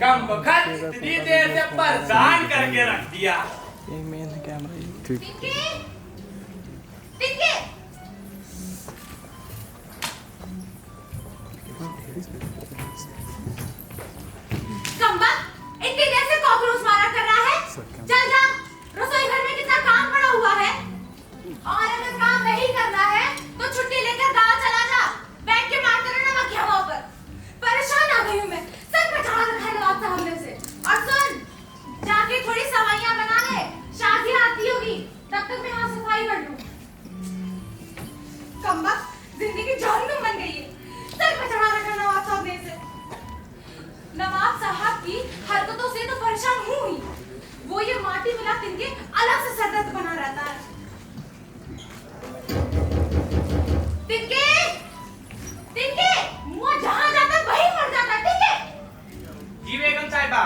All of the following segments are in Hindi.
कम बखत इतनी देर से परेशान करके रख दिया। ये मेन कैमरा टिंकी, टिंकी, कम्बा, इतनी देर से कॉकरोच मारा कर रहा है। चल जा, रसोई घर में कितना काम पड़ा हुआ है। और अगर काम नहीं करना है तो छुट्टी लेकर गाँव चला जा। बैठ के मारते रहना मक्खियाँ मुँह पर। परेशान आ गई हूँ मैं, सर पे चढ़ा रखा है नवाब साहब ने से। और सुन, जाके थोड़ी सवाइयाँ बना ले, शादी आती होगी, तब तक मैं यहाँ सफाई कर लूँ। कम्बा, जिंदगी जहन्नुम बन गई है, सर पे चढ़ा रखा है नवाब साहब ने से। नवाब साहब की हरकतों से तो परेशान हूँ ही, वो ये माटी मिला तिनके अलग से सरदर्द बना रहता है। तिनके, तिनके, मुँह जहाँ जाता है वहीं मर जाता है, ठीक है? जी बेगम साहिबा।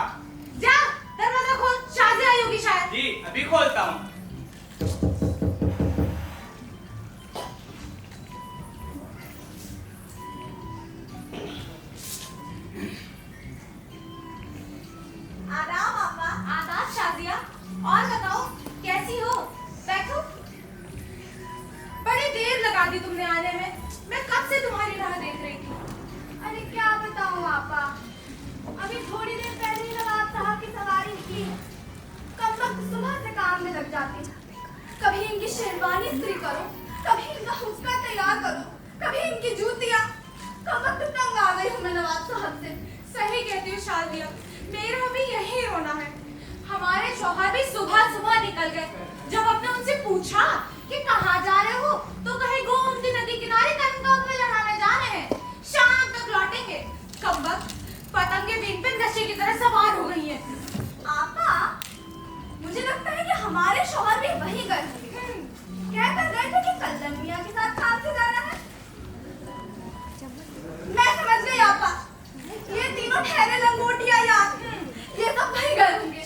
जा, दरवाजा खोल, शादी आई होगी शायद। जी अभी खोलता हूँ। आदाब आपा। आदाब शादिया। और बताओ कैसी हो? बैठो। बड़ी देर लगा दी तुमने आने में, मैं कब से तुम्हारी राह देख रही थी। अरे क्या बताऊं आपा, अभी थोड़ी देर पहले ही नवाब साहब की सवारी निकली है। कब वक्त सुबह से काम में लग जाती हूँ। कभी इनकी शेरवानी इस्त्री करो, कभी इनका हुक्का तैयार करो, कभी इनकी जूतियाँ। कब वक्त तंग आ गई हूँ मैं नवाब साहब से। सही कहती हो शादिया, मेरा भी यही रोना है। हमारे शौहर भी सुबह सुबह निकल गए। जब हमने उनसे पूछा कि कहाँ जा रहे हो, तो कहे गोमती नदी किनारे कनकौर में लड़ाने जा रहे हैं, शाम तक लौटेंगे। कब वक्त पतंगे बीन पे नशे की तरह सवार हो गई हैं। आपा, मुझे लगता है कि हमारे शौहर भी वही गए होंगे। क्या कर रहे थे कि कल्लम मियां के साथ काम से जाना है? मैं समझ गई आपा, ये तीनों ठहरे लंगोटिया यार, ये सब वही गए होंगे।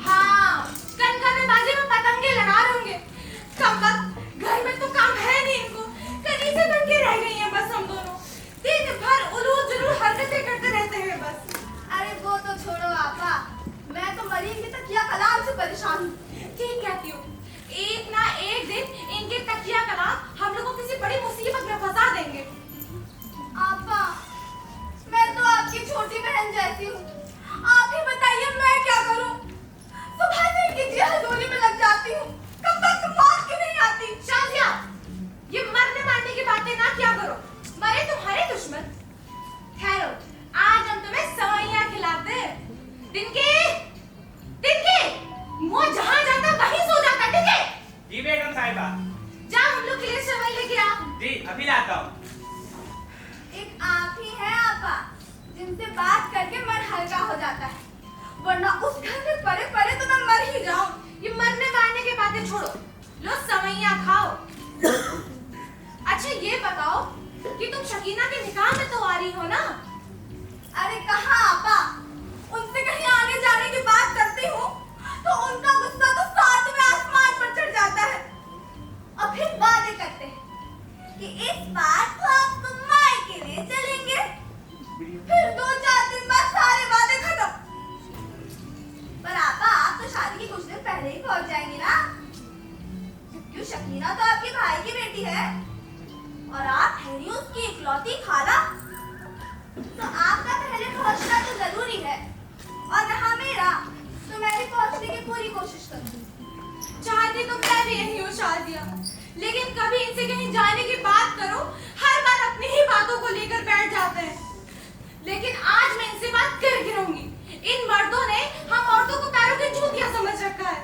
हाँ, कनका में बाजी में पतंगे लड़ा रहे होंगे। कब वक्त घर में तो काम है नहीं इनको, कनीज़ें बन के रह गई हैं बस हम दोनों। दिन भर उलूल जुलूल हरकतें करते रहते हैं बस। अरे वो तो छोड़ो आपा, मैं तो मरीन की तकिया कलाम से परेशान हूँ। ठीक कहती हो, एक ना एक दिन इनके तकिया कलाम हम लोगों को किसी बड़ी मुसीबत में फंसा देंगे। आपा, मैं तो आपकी छोटी बहन जैसी हूँ। आप ही बताइए मैं क्या करूँ? सुबह से इनकी जिहादोरी में लग जाती हूँ, कब तक बात क्यों नहीं आती? शादिया, ये मरने मारने की बातें ना क्या करो, मरे तुम्हारे दुश्मन। ठहरो, आज हम तुम्हें सवैयां खिलाते हैं। तिनके, तिनके, मुँह जहाँ जाता वहीं सो जाता, ठीक है? जी बेगम साहिबा। जा हम लोग के लिए सेवई लेके आ। जी अभी लाता हूँ। एक आप ही है आपा, जिनसे बात करके मन हल्का हो जाता है, वरना उस घर में पड़े पड़े तो मैं मर ही जाऊं। ये मरने मारने की बातें छोड़ो, लो सवैयां खाओ। अच्छा ये बताओ कि तुम शकीना के निकाह में तो आ रही हो ना? अरे कहाँ आपा, उनसे कहीं आगे जाने की बात करती हूँ तो उनका गुस्सा तो सातवें आसमान पर चढ़ जाता है। और फिर वादे करते हैं कि इस बार तो आप मायके ले चलेंगे। फिर 2-4 दिन बाद सारे वादे खत्म। पर आपा, आप तो शादी के कुछ दिन पहले ही पहुंच जाएंगी ना, क्योंकि शकीना तो आपके भाई की बेटी है और आप ठहरी उसकी इकलौती खाला। तो आपका पहले पहुंचना तो जरूरी है, और रहा मेरा तो मैं भी पहुंचने की पूरी कोशिश करूंगी। चाहती तो मैं भी यही हूँ शादिया, लेकिन कभी इनसे कहीं जाने की बात करो, हर बार अपनी ही बातों को लेकर बैठ जाते हैं। लेकिन आज मैं इनसे बात कर गिरूंगी। इन मर्दों ने हम औरतों को पैरों की जूतियां समझ रखा है।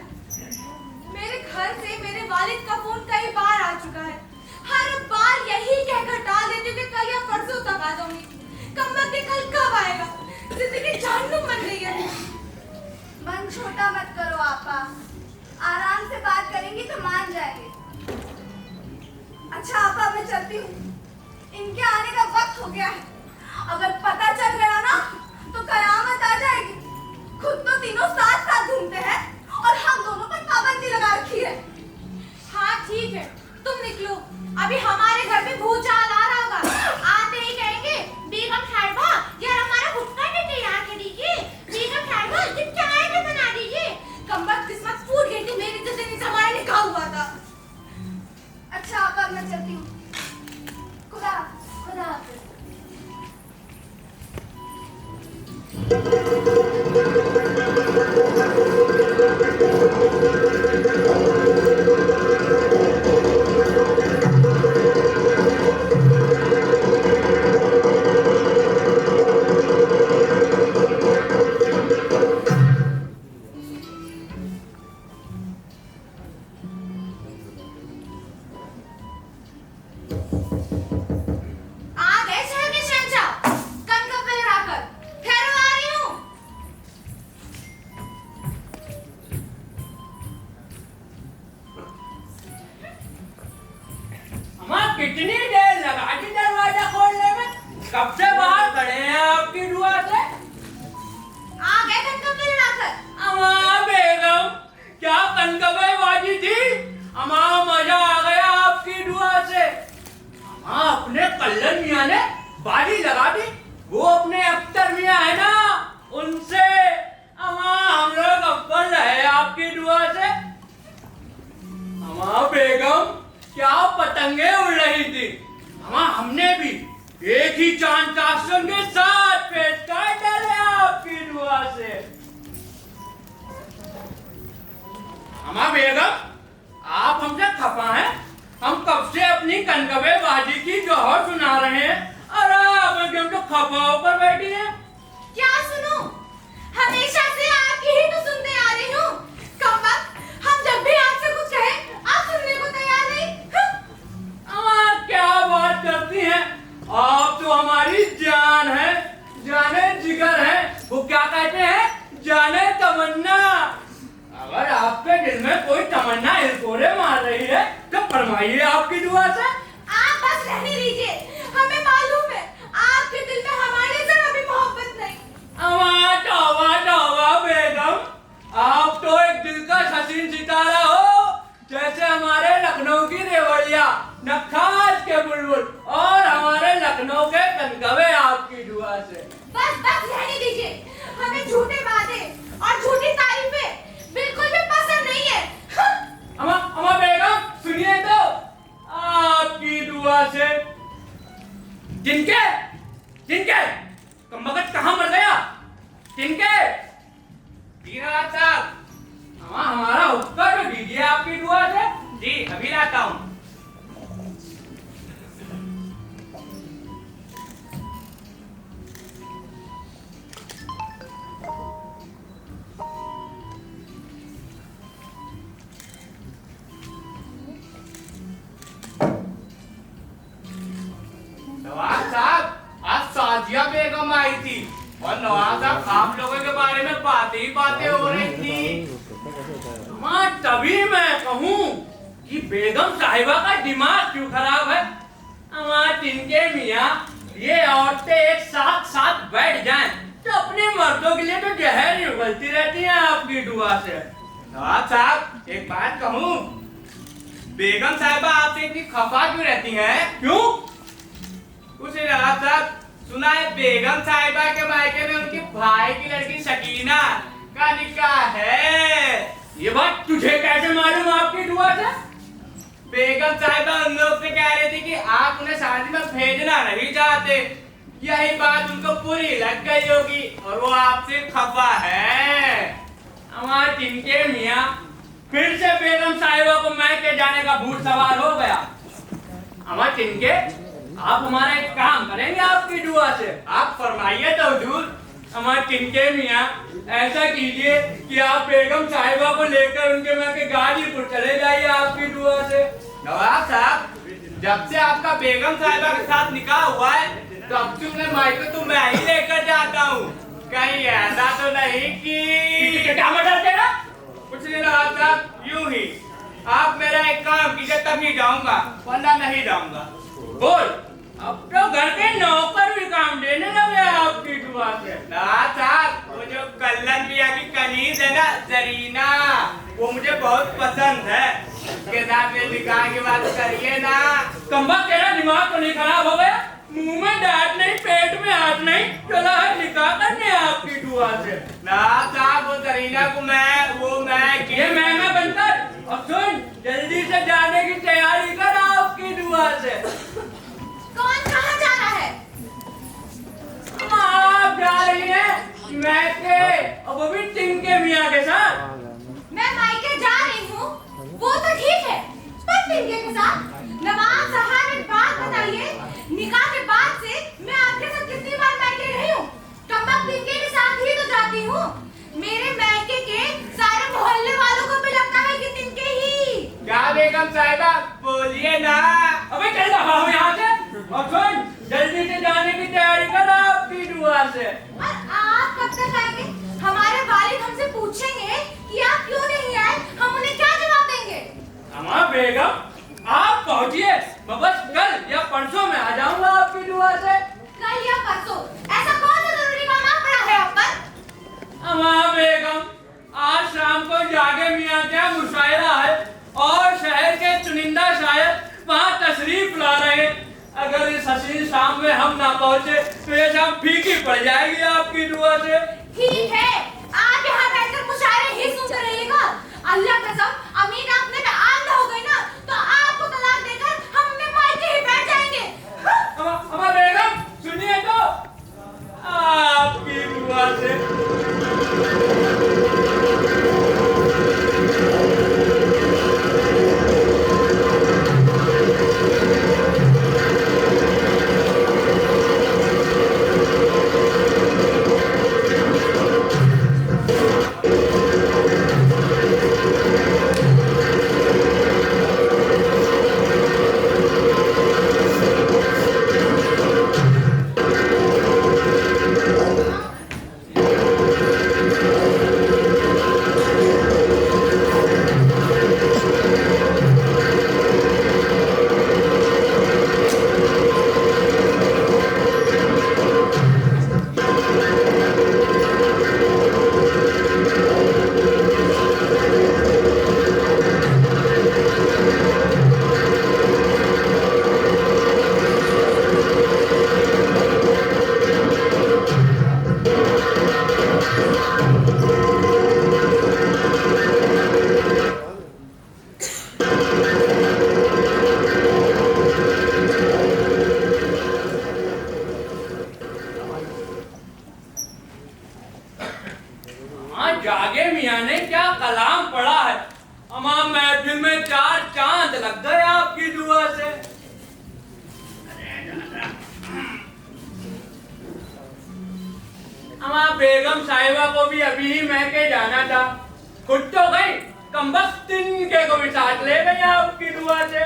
मेरे घर से मेरे वालिद का फोन कई बार आ चुका है, हर बार यही कहकर टाल देती हूँ कि कल या परसों तक आ जाऊंगी। कम्बख्त के कल कब आएगा? जिंदगी जहन्नुम बन गई है। मन छोटा मत करो आपा, आराम से बात करेंगी तो मान जाएंगे। अच्छा आपा, मैं चलती हूँ, इनके आने का वक्त हो गया है। अगर पता चल गया ना तो कयामत आ जाएगी। खुद तो तीनों साथ साथ घूमते हैं और हम दोनों पर पाबंदी लगा रखी है। हाँ ठीक है, तुम निकलो, अभी हमारे घर में भूचाल आ रहा होगा। आते ही कहेंगे बेगम साहिबा यार हमारा भुट्टा नहीं तैयार करेगी, कितनी देर लगा दी दरवाजा खोलने में? कब से बाहर खड़े हैं आपकी दुआ से? आ गए कनकप्पे लड़ाकर। अम्मा बेगम, क्या कनकप्पेबाजी थी? अम्मा मजा आ गया आपकी दुआ से। अम्मा अपने कल्लन मियां ने बाजी लगा दी, वो अपने अख्तर मियां है ना, उनसे। अम्मा हम लोग अव्वल रहे आपकी दुआ से। अम्मा बेगम, क्या पतंगे उड़ रही थी? हाँ, हमने भी एक ही चांद ताशुन के साथ पेश कर डाले आपकी दुआ से। अम्मा बेगम, आप हमसे खफा हैं? हम कब से अपनी कनकप्पेबाजी की जौहर सुना रहे हैं और आप एकदम तो खफा होकर बैठी हैं। क्या सुनूं? हमेशा से आपकी ही तो सुनते आ रही हूँ। कब वक्त हम जब भी आपसे कुछ कहें, आप सुनने को तैयार नहीं। क्या बात करती हैं? आप तो हमारी जान है, जाने जिगर है। वो क्या कहते हैं? जाने तमन्ना। अगर आपके दिल में कोई तमन्ना हिलकोरे मार रही है तो फरमाइए आपकी दुआ से। आप बस रहने दीजिए, हमें मालूम है आपके दिल में हमारे जरा भी मोहब्बत नहीं। तौबा तौबा बेगम, आप तो एक दिलकश हसीन सितारा हो, जैसे हमारे लखनऊ की रेवड़िया, नक्खास के बुलबुल और हमारे लखनऊ के कनकप्पे आपकी दुआ से। बस बस रहने दीजिए, हमें झूठे वादे और झूठी तारीफें बिल्कुल भी पसंद नहीं है। अम्मा बेगम, सुनिए तो, आपकी दुआ से। जिनके जिनके कमबख्त कहाँ मर गया? जिनके दीनानाथ साहब, हमारा हुक्का तो दीजिए आपकी दुआ से। जी अभी लाता हूँ। नवाब साहब, आज साजिया बेगम आई थी और नवाब साहब आप लोगों के बारे में बातें हो रही थी। तभी मैं कहूँ कि बेगम साहिबा का दिमाग क्यों खराब है। तिनके मियाँ, ये औरतें एक साथ साथ बैठ जाएं तो अपने मर्दों के लिए तो जहर ही उगलती रहती हैं आपकी दुआ से। नवाब साहब, एक बात कहूँ, बेगम साहिबा आपसे इतनी खफा क्यों रहती हैं? क्यों? कुछ नहीं नवाब साहब, सुना है बेगम साहिबा के मायके में उनकी भाई की लड़की शकीना का निकाह है। ये बात तुझे कैसे मालूम आपकी दुआ से? बेगम साहिबा उन लोग से कह रही थी कि आप उन्हें शादी में भेजना नहीं चाहते। यही बात उनको पूरी लग गई होगी और वो आपसे खफा है। हमारे तिनके मियाँ, फिर से बेगम साहिबा को मैके जाने का भूत सवार हो गया। हमारे तिनके, आप हमारा एक काम करेंगे आपकी दुआ से? आप फरमाइए तो हुजूर। हमारे तिनके मियाँ, ऐसा कीजिए कि आप बेगम साहिबा को लेकर उनके मैके गाजीपुर चले जाइए आपकी दुआ से। नवाब साहब, जब से आपका बेगम साहिबा के साथ निकाह हुआ है तब से उन्हें मायके तो मैं ही लेकर जाता हूँ। कहीं ऐसा तो नहीं कि क्या मदद देना? कुछ नहीं नवाब साहब, यूं ही आप मेरा एक काम कीजिए तभी जाऊंगा, वरना नहीं जाऊंगा। बोल, अब तो घर के नौकर भी काम देने लगे आपकी दुआ से। नवाब साहब, वो जो कल्लन मियां की कनीज है ना, जरीना, वो मुझे बहुत पसंद है। उसके साथ में निकाह की बात करिए ना। कम्बा, तेरा दिमाग तो नहीं खराब हो गया? मुंह में डांट नहीं, पेट में हाथ नहीं, चला है निकाह करने आपकी दुआ से। नवाब साहब, वो जरीना को मैं ये महंगा बनकर, और सुन, जल्दी से जाने की तैयारी कर आपकी दुआ से। कौन कहाँ जा रहा है? आप जा रही हैं, बोलिए ना। अबे चल रहा हूँ यहाँ से और सुन जल्दी से जाने की तैयारी कर आपकी दुआ से। और आप कब तक आएंगे? हमारे वालिद हमसे पूछेंगे कि आप क्यों नहीं आए, हम उन्हें क्या जवाब देंगे? अम्मा बेगम आप पहुँचिए, मैं बस कल या परसों में आ जाऊंगा आपकी दुआ से। कल या परसों? ऐसा कौन सा जरूरी काम आ पड़ा है आप पर? अम्मा बेगम आज शाम को जागे मियाँ का मुशायरा है और शहर के चुनिंदा शायर वहाँ तशरीफ ला रहे हैं। अगर इस हसीन शाम में हम ना पहुँचे तो ये शाम फीकी पड़ जाएगी आपकी दुआ से। ठीक है, आप यहाँ बैठकर मुशायरे ही सुनते रहिएगा। अल्लाह कसम अमीन आपने में आंधा हो गई ना तो आपको तलाक देकर हम अपने मायके ही बैठ जाएंगे। अम्मा बेगम सुनिए तो आपकी दुआ से। जागे मियाँ ने क्या कलाम पढ़ा है। अम्मा महफिल में 4 चांद लग गए आपकी दुआ से। अम्मा बेगम साहिबा को भी अभी ही महके जाना था, खुद तो गई कमबख्त तिनके को भी साथ ले गई आपकी दुआ से।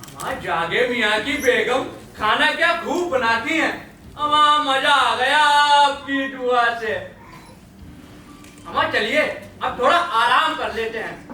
अम्मा जागे मियाँ की बेगम खाना क्या खूब बनाती हैं। अम्मा मजा आ गया आपकी दुआ से। अम्मा चलिए अब थोड़ा आराम कर लेते हैं।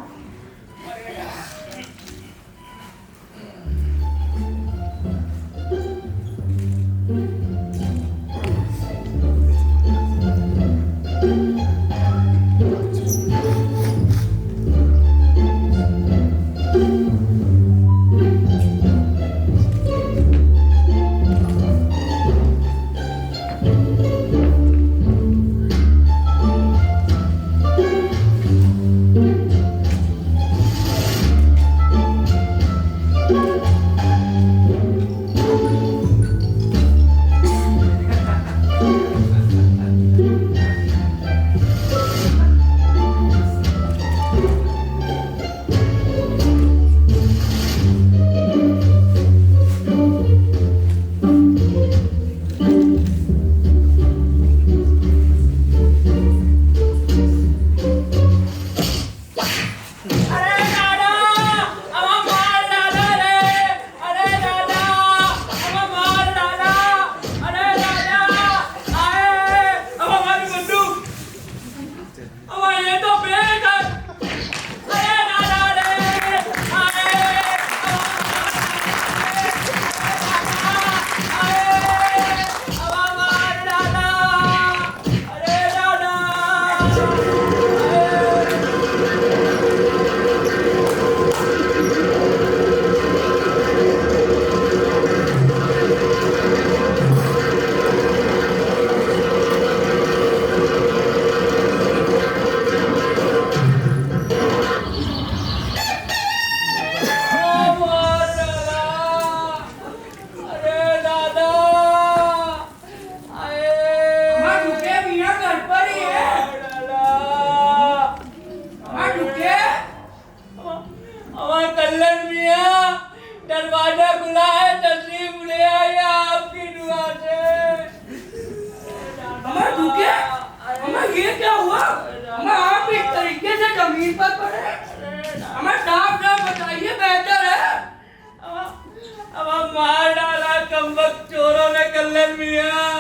मियाँ,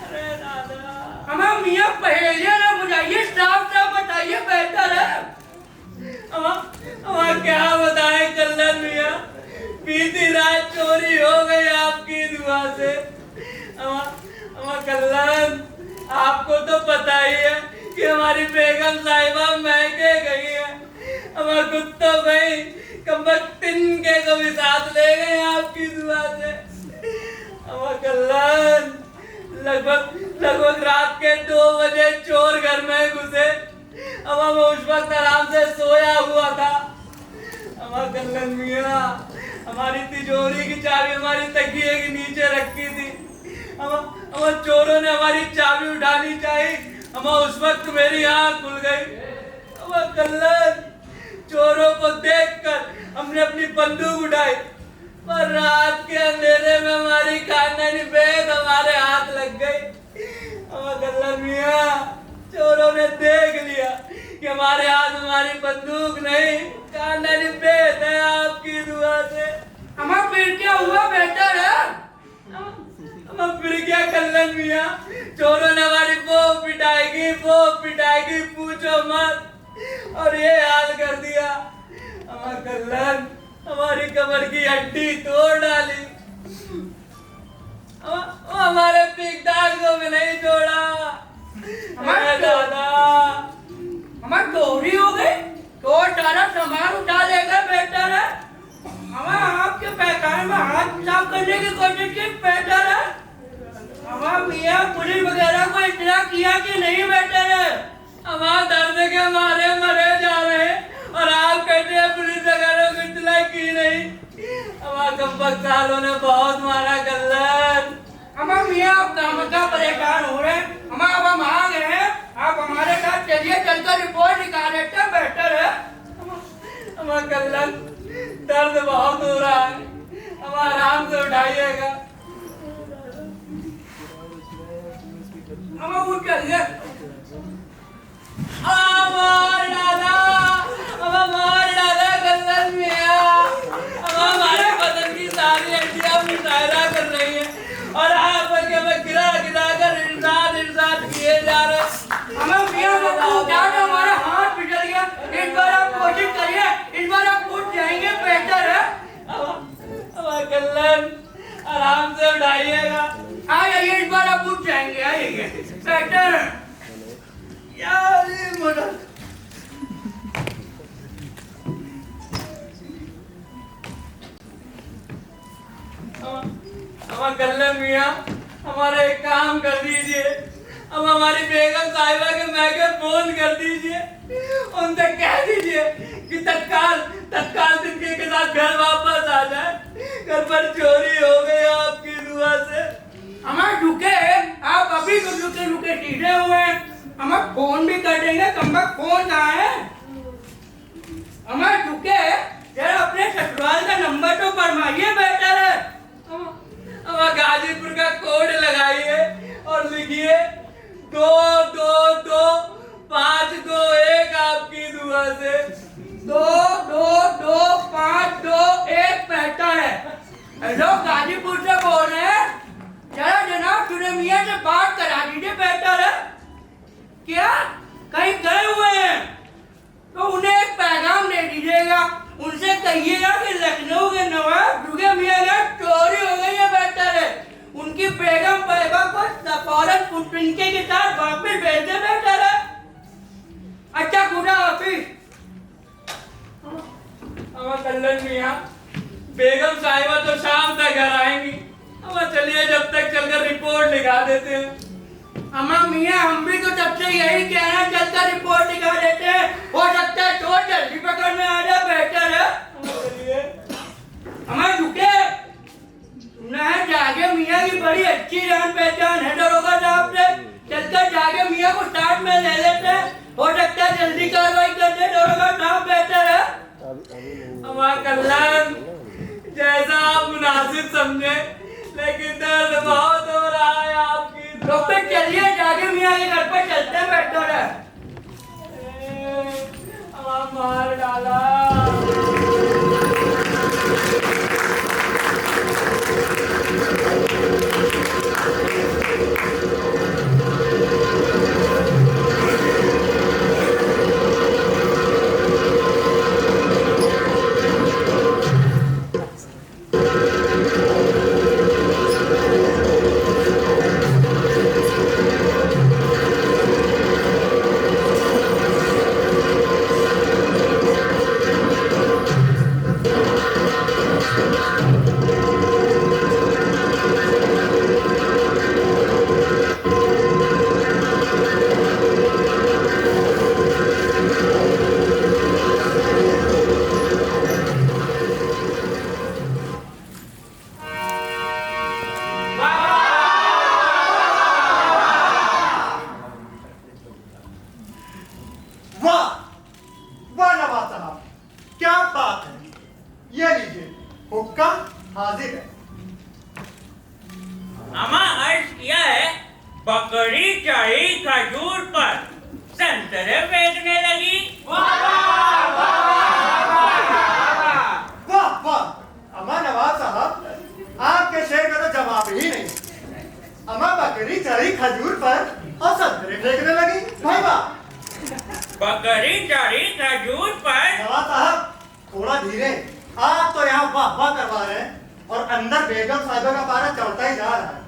अरे दादा। हमें मियाँ पहेलियाँ ना बुझाइए, साफ साफ बताइए बेहतर है। हमें क्या बताएं कल्लन मियाँ, बीती रात चोरी हो गई आपकी दुआ से। कल्लन, आपको तो पता ही है कि हमारी बेगम साहिबा महके गई है। हमारे कुत्तों गई तिनके को भी साथ ले गए आपकी दुआ से। कल्लन, लगभग रात के 2 बजे चोर घर में घुसे। मैं उस वक्त आराम से सोया हुआ था। कल्लन मियाँ, हमारी तिजोरी की चाबी हमारी तकिए के नीचे रखी थी। चोरों ने हमारी चाबी उठानी चाहिए। उस वक्त मेरी आंख खुल गई। कल्लन, चोरों को देखकर हमने अपनी बंदूक उठाई, पर रात के अंधेरे में हमारी खानदानी बेद हमारे हाथ लग गई। कल्लन मियाँ, चोरों ने देख लिया कि हमारे हाथ हमारी बंदूक नहीं, खानदानी बेद है आपकी दुआ से। हमारा फिर क्या हुआ बेहतर है? फिर क्या कल्लन मियाँ, चोरों ने हमारी वो पिटाएगी पूछो मत, और ये हाल कर दिया। कल्लन, हमारी कमर की हड्डी तोड़ डाली। हमारे पिकदार को भी नहीं छोड़ा। हमारे दादा, हमारी चोरी हो गई तो सारा सामान उठा लेगा बेहतर है। हमें आपके पैखाने में हाथ साफ करने की कोशिश की बेहतर है। हमारा मियाँ पुलिस वगैरह को इतना किया कि नहीं बेहतर है। हमारा दर्द के मारे मरे जा रहे हैं और आप कहते हैं पुलिस वगैरह को इतना की नहीं। हमारे कम सालों ने बहुत मारा कल्लन। हमारा मियाँ आप काम परेशान हो रहे हैं। अब हम आ गए हैं, आप हमारे साथ चलिए, चलकर रिपोर्ट निकाल लेते हैं बेहतर है। हमारा कल्लन, दर्द बहुत हो रहा है, अब आराम से उठाइएगा। हम उठ चलिए। मार डाला कल्लन मियाँ, हमारे बदन की सारी हड्डियाँ मुशायरा कर रही है और आप हमें गिरा कर इरशाद किए जा रहे। हमें मियाँ हमारा हाथ पिछड़ गया। इस बार आप कोशिश करिए, इस बार आप उठ जाएंगे बेहतर है। कल्लन, आराम से उठाइएगा। आइए, इस बार आप उठ जाएंगे, आइए बेहतर है। यार ये मोटा कल्लन मियाँ, हमारा एक काम कर दीजिए। अब हमारी बेगम साहिबा के महके फोन कर दीजिए, उनसे कह दीजिए कि तत्काल तिनके के साथ घर वापस आ जाए। घर पर चोरी हो गई आपकी दुआ से। हमारे रुके, आप अभी रुके सीधे हुए हैं। हमें फोन भी कर देंगे, फोन कहाँ है? हमारे रुके, जरा अपने ससुराल का नंबर तो फरमाइए बेहतर है। गाजीपुर का कोड लगाइए और लिखिए 222521 आपकी दुआ से। 222521 बेहतर है। हेलो, गाजीपुर से बोल रहे हैं, जरा जनाब सुरेमिया से बात करा दीजिए बेहतर है। क्या कहीं गए हुए हैं तो उन्हें एक पैगाम दे दीजिएगा, उनसे कहिएगा कि लखनऊ के नवाब दुर्गे मियाँ की चोरी हो गई है बेहतर है। उनकी बेगम साहिबा को फौरन तिनके के साथ वापस भेज दे बेहतर है। अच्छा, खुदा हाफिज। कल्लन मियाँ, बेगम साहिबा तो शाम तक घर आएंगी। चलिए, जब तक चलकर रिपोर्ट लिखा देते हैं। अम्मा मियाँ, हम भी तो तब से यही कहना, चलकर रिपोर्ट लिखा देते हैं। हो सकता है चोर जल्दी पकड़ में आ जाए बेहतर है। हमें रुके न जागे मियाँ की बड़ी अच्छी जान पहचान है दरोगा साहब से। चलकर जागे मियाँ को साथ में ले लेते हैं, हो सकता है जल्दी कार्रवाई कर दे दरोगा साहब बेहतर है। हमारा कल्याण, जैसा आप मुनासिब समझे, लेकिन दर्द बहुत हो रहा है आपकी। तो फिर चलिए, जागे मियाँ के घर पर चलते हैं बेहतर है। मार डाला। बकरी चढ़ी खजूर पर, संतरे फेंकने लगी। वाह वाह, अमा नवाब साहब, आपके शेर का तो जवाब ही नहीं। अमा बकरी चढ़ी खजूर पर और संतरे फेंकने लगी, भाई वाह। बकरी चढ़ी खजूर पर। नवाब साहब थोड़ा धीरे, आप तो यहाँ वाह वाह करवा रहे हैं और अंदर बेगम साहिबा का पारा चढ़ता ही जा रहा है।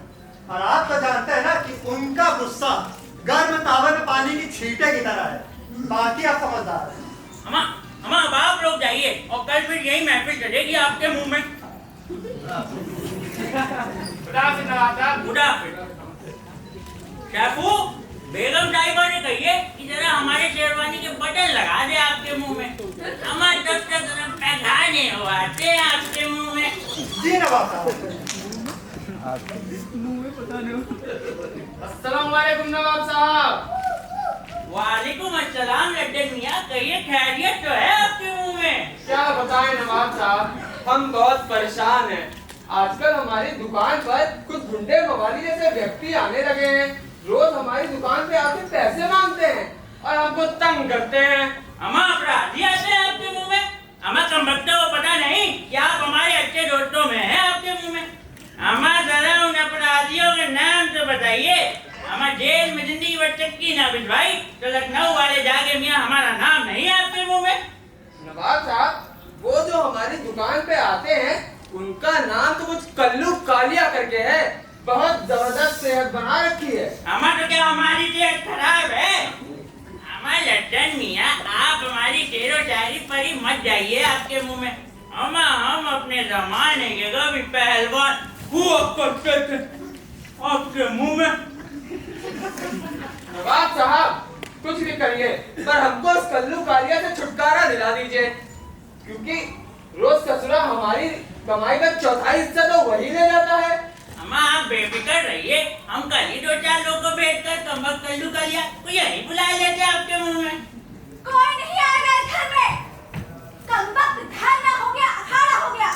और आप तो जानते हैं ना कि उनका गुस्सा गर्म तावे में पानी की छींटे की तरह है। बाकी आप समझदार हैं। अमा अमा अब आप लोग जाइए और कल फिर यही महफिल चलेगी आपके मुंह में। शेफू, बेगम साहिबा ने कहिए कि जरा हमारे शेरवानी के बटन लगा दे आपके मुंह में। हमारे तब तक पैखाने आते आपके मुंह में। जी नवाब साहब। अस्सलाम वालेकुम नवाब साहब। वालेकुम अस्सलाम लड्डन मियां, कहिए खैरियत तो है आपके मुंह में? क्या बताएं नवाब साहब, हम बहुत परेशान हैं। आजकल हमारी दुकान पर कुछ गुंडे मवाली जैसे व्यक्ति आने लगे हैं। रोज हमारी दुकान पे आके पैसे मांगते हैं और हमको तंग करते हैं। अमा अपराधी आते हैं आपके मुंह में? अमा कमबख्तों को पता नहीं कि आप हमारे अच्छे दोस्तों में हैं आपके मुंह में? अमा जरा उन अपराधियों के नाम तो बताइए। अमा जेल में जिंदगी भर चक्की ना भिजवाई तो लखनऊ वाले जाके मियां हमारा नाम नहीं है आपके मुंह में? नवाब साहब, वो जो हमारी दुकान पे आते हैं उनका नाम तो कुछ कल्लू कालिया करके है। बहुत जबरदस्त सेहत बना रखी है। अमा तो क्या हमारी सेहत खराब है? अमा लड्डन मियां, आप हमारी शेरो शायरी पर ही मत जाइए आपके मुंह में। अमा हम अपने जमाने के कभी पहलवान हुआ करते थे आपके मुंह में। नवाब साहब कुछ भी करिए पर हमको इस कल्लू कालिया से छुटकारा दिला दीजिए, क्योंकि रोज कचरा हमारी कमाई का चौथाई हिस्सा तो वही ले जाता है। अम्मा आप बेफिक्र रहिए, हम कल ही 2-4 लोगों को भेजकर कमबख्त कल्लू कालिया को यही बुला लेते आपके मुंह में। कोई नहीं आएगा इस घर में। कमबख्त धरना हो गया, अखाड़ा हो गया।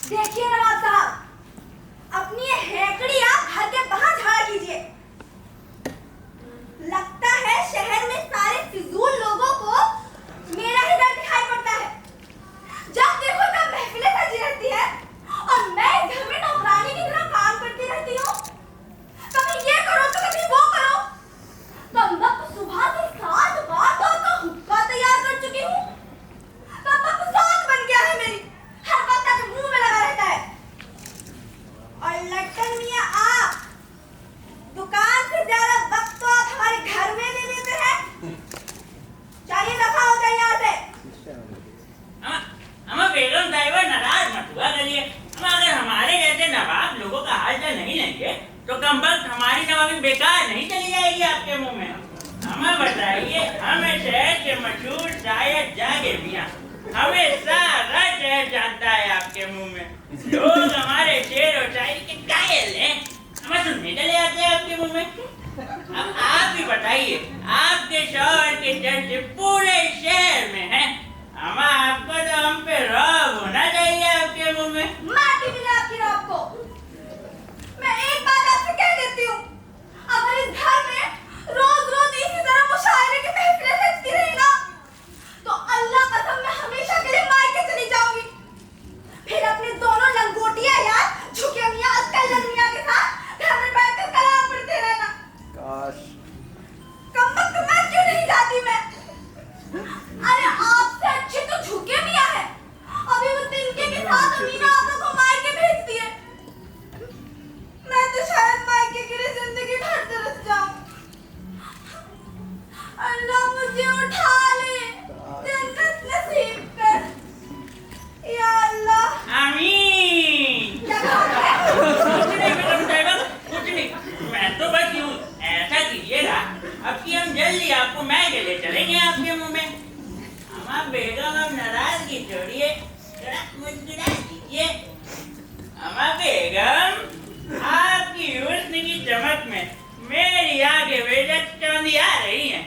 देखिए नवाब साहब, अपनी ये हेकड़ी आप घर के बाहर झाड़ कीजिए। लगता है शहर में सारे फिजूल लोगों को मेरा ही डर दिखाई पड़ता है। जब देखो तब महफिलें सजी रहती है और मैं इस घर में नौकरानी की तरह काम करती रहती हूँ। कभी ये करो तो कभी वो करो। कमबख्त सुबह से 7 बार तो का हुक्का तैयार कर चुकी हूँ। कमबख्त साथ बन गया है मेरी, हर वक्त तक मुंह में लगा रहता है। और लट्टन मियां, आप दुकान से ज्यादा वक्त तो आप हमारे घर में ले लेते हैं। चलिए दफा हो जाए यहाँ से। अम्मा बेगम साहिबा नाराज मत हुआ करिए। अम्मा अगर हमारे जैसे नवाब लोगों का हालचाल नहीं लेंगे तो कमबख्त हमारी नवाबी बेकार नहीं चली जाएगी आपके मुंह में। अम्मा बताइए, हमें शहर के मशहूर शायर जागे मियां, हमें सारा शहर जानता है आपके मुंह में। लोग हमारे शेर और शायरी के कायल हैं, हमें सुनने चले आते हैं आपके मुंह में। अब आप ही बताइए, आपके शौहर के चर्चे पूरे शहर में हैं। अम्मा आपको तो हम पे रौब होना चाहिए आपके मुंह में। माटी मिला आपकी रौब को। मैं एक बात आपसे कह देती हूँ, अगर इस घर में रोज-रोज इसी तरह मुशायरे की महफिलें सजती रही ना, तो अल्लाह कसम मैं हमेशा के लिए मायके चली जाऊंगी। फिर अपने दोनों लंगोटियां यार झुके मियां, अक्कल मियां के साथ घर में बैठकर कलाम पढ़ते रहना। काश कमबख्त मैं क्यों नहीं जाती मैं? अरे आपसे अच्छे तो झुके मियां है। अभी वो तिनके के साथ अमीना आप लोग को मायके भेज दिए। मैं तो शायद मायके के लिए जिंदगी भर तरस जाऊं। अल्लाह मुझे उठा ले, जन्नत नसीब कर या अल्लाह। आमीन। क्या बात है? कुछ नहीं बेगम साहिबा, कुछ नहीं। मैं तो बस यूं ऐसा कीजिएगा, अब कि हम जल्दी आपको मैगे ले चलेंगे आपके मुंह में। अम्मा बेगम अब नाराजगी छोड़िए, जरा मुस्कुरा दीजिए। अम्मा बेगम, आपकी हुस्न की चमक में मेरी आंखें बेशक चौंधिया रही हैं,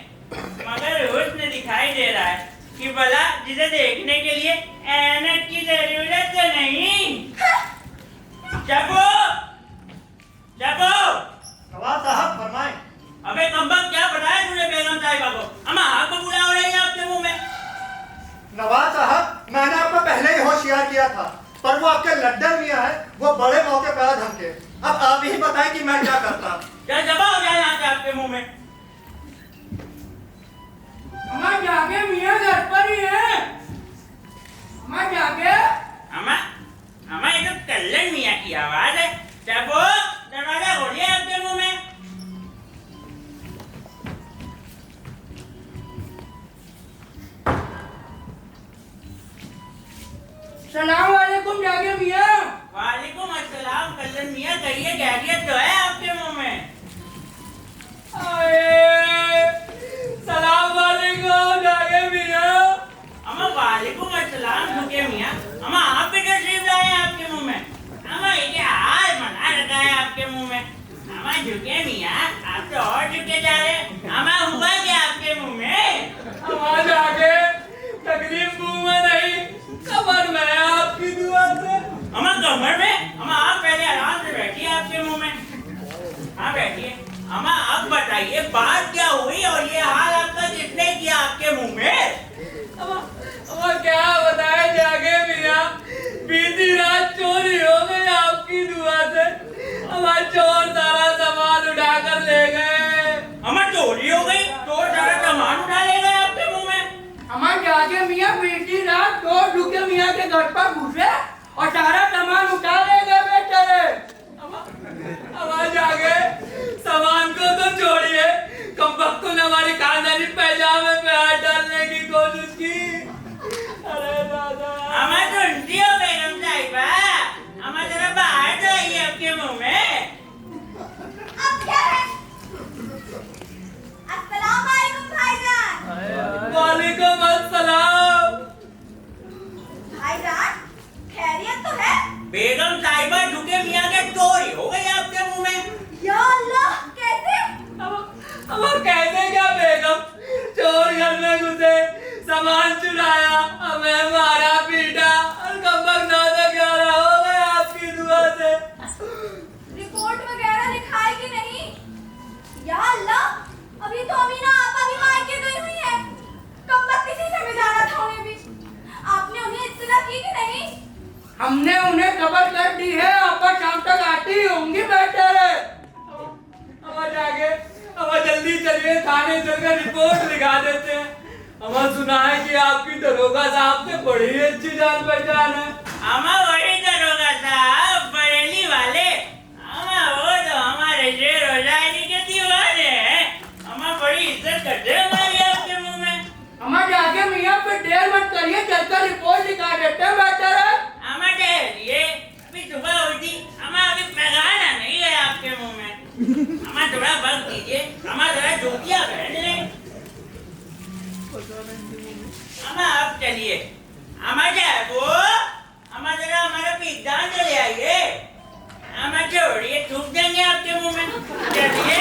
मगर हुस्न दिखाई दे रहा है कि भला जिसे देखने के लिए ऐनक की जरूरत तो नहीं। चपो चपो, अब आप ही बताएं कि मैं क्या करता। क्या दबा हो जाए यहाँ से आपके मुंह में। अम्मा जाके मियाँ घर पर ही है। अम्मा जाके। अम्मा अम्मा ये तो कल्लन मियाँ की आवाज है। चाबो दरवाजा खोलिए आपके मुंह में। सलाम वालेकुम जाके मियाँ। वालेकुम अस्सलाम कल्लन मियाँ, कहिए खैरियत तो है आपके मुंह में। सलाम वालेकुम जाके मियाँ। अम्मा वालेकुम अस्सलाम झुके मियाँ। अम्मा आप भी तशरीफ लाए हैं आपके मुंह में। अम्मा ये हाल मना रखा है आपके मुंह में। अम्मा झुके मियाँ, आप तो और झुके जा रहे हैं। अम्मा हुआ क्या आपके मुंह में। अम्मा जाके तकलीफ मुंह में नहीं, कमर में है आपकी दुआ से। अम्मा कमर में। अम्मा आप पहले आराम से बैठिए आपके मुंह में। हाँ बैठिए। अम्मा अब बताइए बात क्या हुई और ये हाल आपका किसने किया आपके मुंह में। अम्मा क्या बताए जाके मियाँ, बीती रात चोरी हो गई आपकी दुआ से। अम्मा चोर सारा सामान उठा कर ले गए। अम्मा चोरी हो गई, चोर सारा सामान उठा ले गए आपके मुंह में। अम्मा जाके मियाँ बीती रात चोर ढुके मियाँ के घर पर घुसे और सारा सामान उठा ले गए बेचारे। अम्मा जाके सामान को तो छोड़िए, कमबख्तों ने हमारी खानदानी पैजामे पे हाथ डालने की कोशिश की। अरे दादा। अम्मा सुनती हो बेगम साहिबा। अम्मा जरा बाहर तो आइए आपके मुंह में। अब क्या है? अस्सलाम वालेकुम भाईजान। वालेकुम अस्सलाम। भाईजान खैरियत तो है? बेगम साहिबा झुके मियाँ के चोरी हो गई आपके मुंह में। या अल्लाह कैसे? अब कैसे क्या बेगम, चोर घर में घुसे, सामान चुराया, हमें मारा पीटा और कमबख्त 9-11 हो गए आपकी दुआ से। रिपोर्ट वगैरह लिखाई कि नहीं? या अल्लाह अभी तो अमीना आपा भी मायके गई हुई है। कब तक किसी से मिलाना था उन्हें भी। आपने उन्हें इत्तला की कि नहीं? हमने उन्हें खबर कर दी है, आपा शाम तक आती ही होंगी बेटर। अब जाके अब जल्दी चलिए, थाने चलकर रिपोर्ट लिखा देते हैं। हमें सुना है कि आपकी दरोगा साहब से बड़ी अच्छी जान पहचान है। अम्मा वही दरोगा साहब बरेली वाले। अम्मा वो तो हमारे शेर हो जाएगी के दीवाने हैं। अम्मा बड़ी इज्जत करते हैं हमारी आपके मुंह में। हमें जाके मियाँ पे देर मत करिए, चलकर रिपोर्ट लिखा देते हैं बेटर है। अम्मा ठहरिए, अभी सुबह हुई थी। अम्मा अभी पैगाना नहीं गया आपके मुंह में। अम्मा थोड़ा वक्त दीजिए, अम्मा जरा जूतियाँ पहन लें। अम्मा आप चलिए। अम्मा जाबो, अम्मा जरा हमारा पिज्जा चले आइए। अम्मा छोड़िए, थूक देंगे आपके मुंह में। चलिए।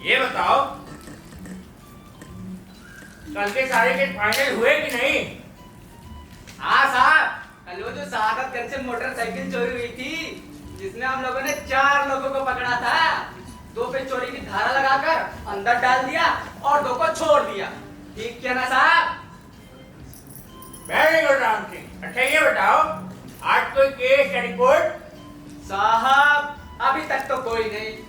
ये बताओ कल के सारे केस फाइनल हुए कि नहीं? हाँ साहब, कल वो जो साहबगंज से मोटरसाइकिल चोरी हुई थी, जिसमें हम लोगों ने 4 लोगों को पकड़ा था, 2 पे चोरी की धारा लगाकर अंदर डाल दिया और 2 को छोड़ दिया। ठीक किया ना साहब? Very good Ram Singh. अच्छा ये बताओ आज कोई केस या रिपोर्ट? साहब अभी तक तो कोई नहीं।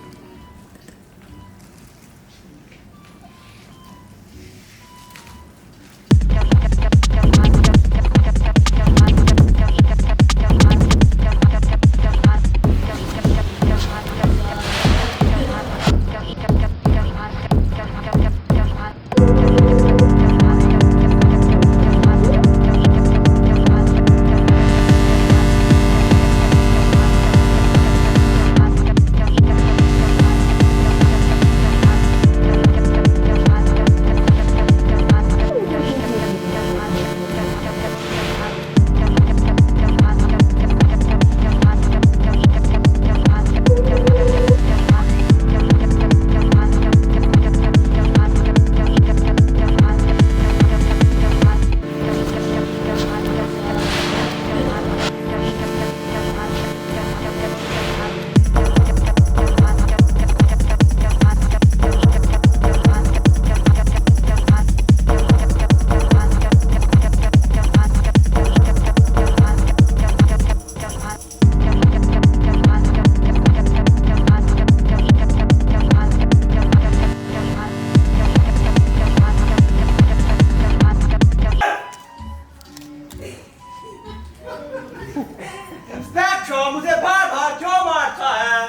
मुझे बार बार क्यों मारता है?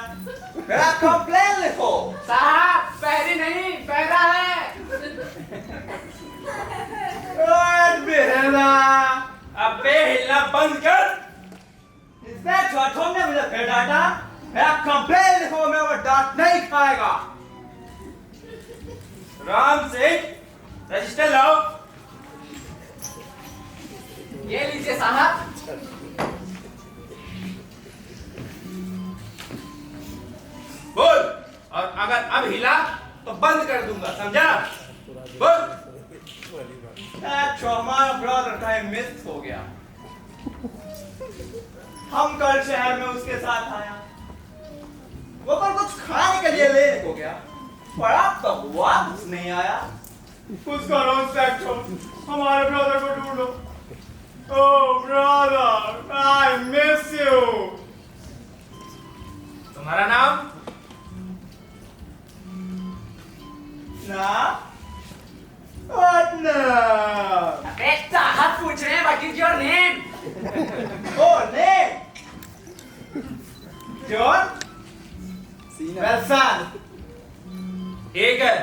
मेरा कंप्लेन लिखो। साहब पहरी नहीं, पहरा है। अबे हिलना बंद कर। इंस्पेक्टर तुमने मुझे फिर डांटा। मेरा कंप्लेन लिखो, मैं वो डांट नहीं खाएगा। राम सिंह रजिस्टर लाओ। ये लीजिए साहब। बोल, और अगर अब हिला तो बंद कर दूंगा, समझा? बोल। हमारा ब्रदर टाइम मिस हो गया। हम कल शहर में उसके साथ आया, वो पर कुछ खाने के लिए लेने को गया, बड़ा तो वापस नहीं आया। उसका हमारे ब्रदर को ढूंढो। ओह ब्रदर, आई मिस यू। तुम्हारा नाम? ना what no? अबे साहब पूछ रहे हैं what is your name? Oh name John Wilson। ठीक है।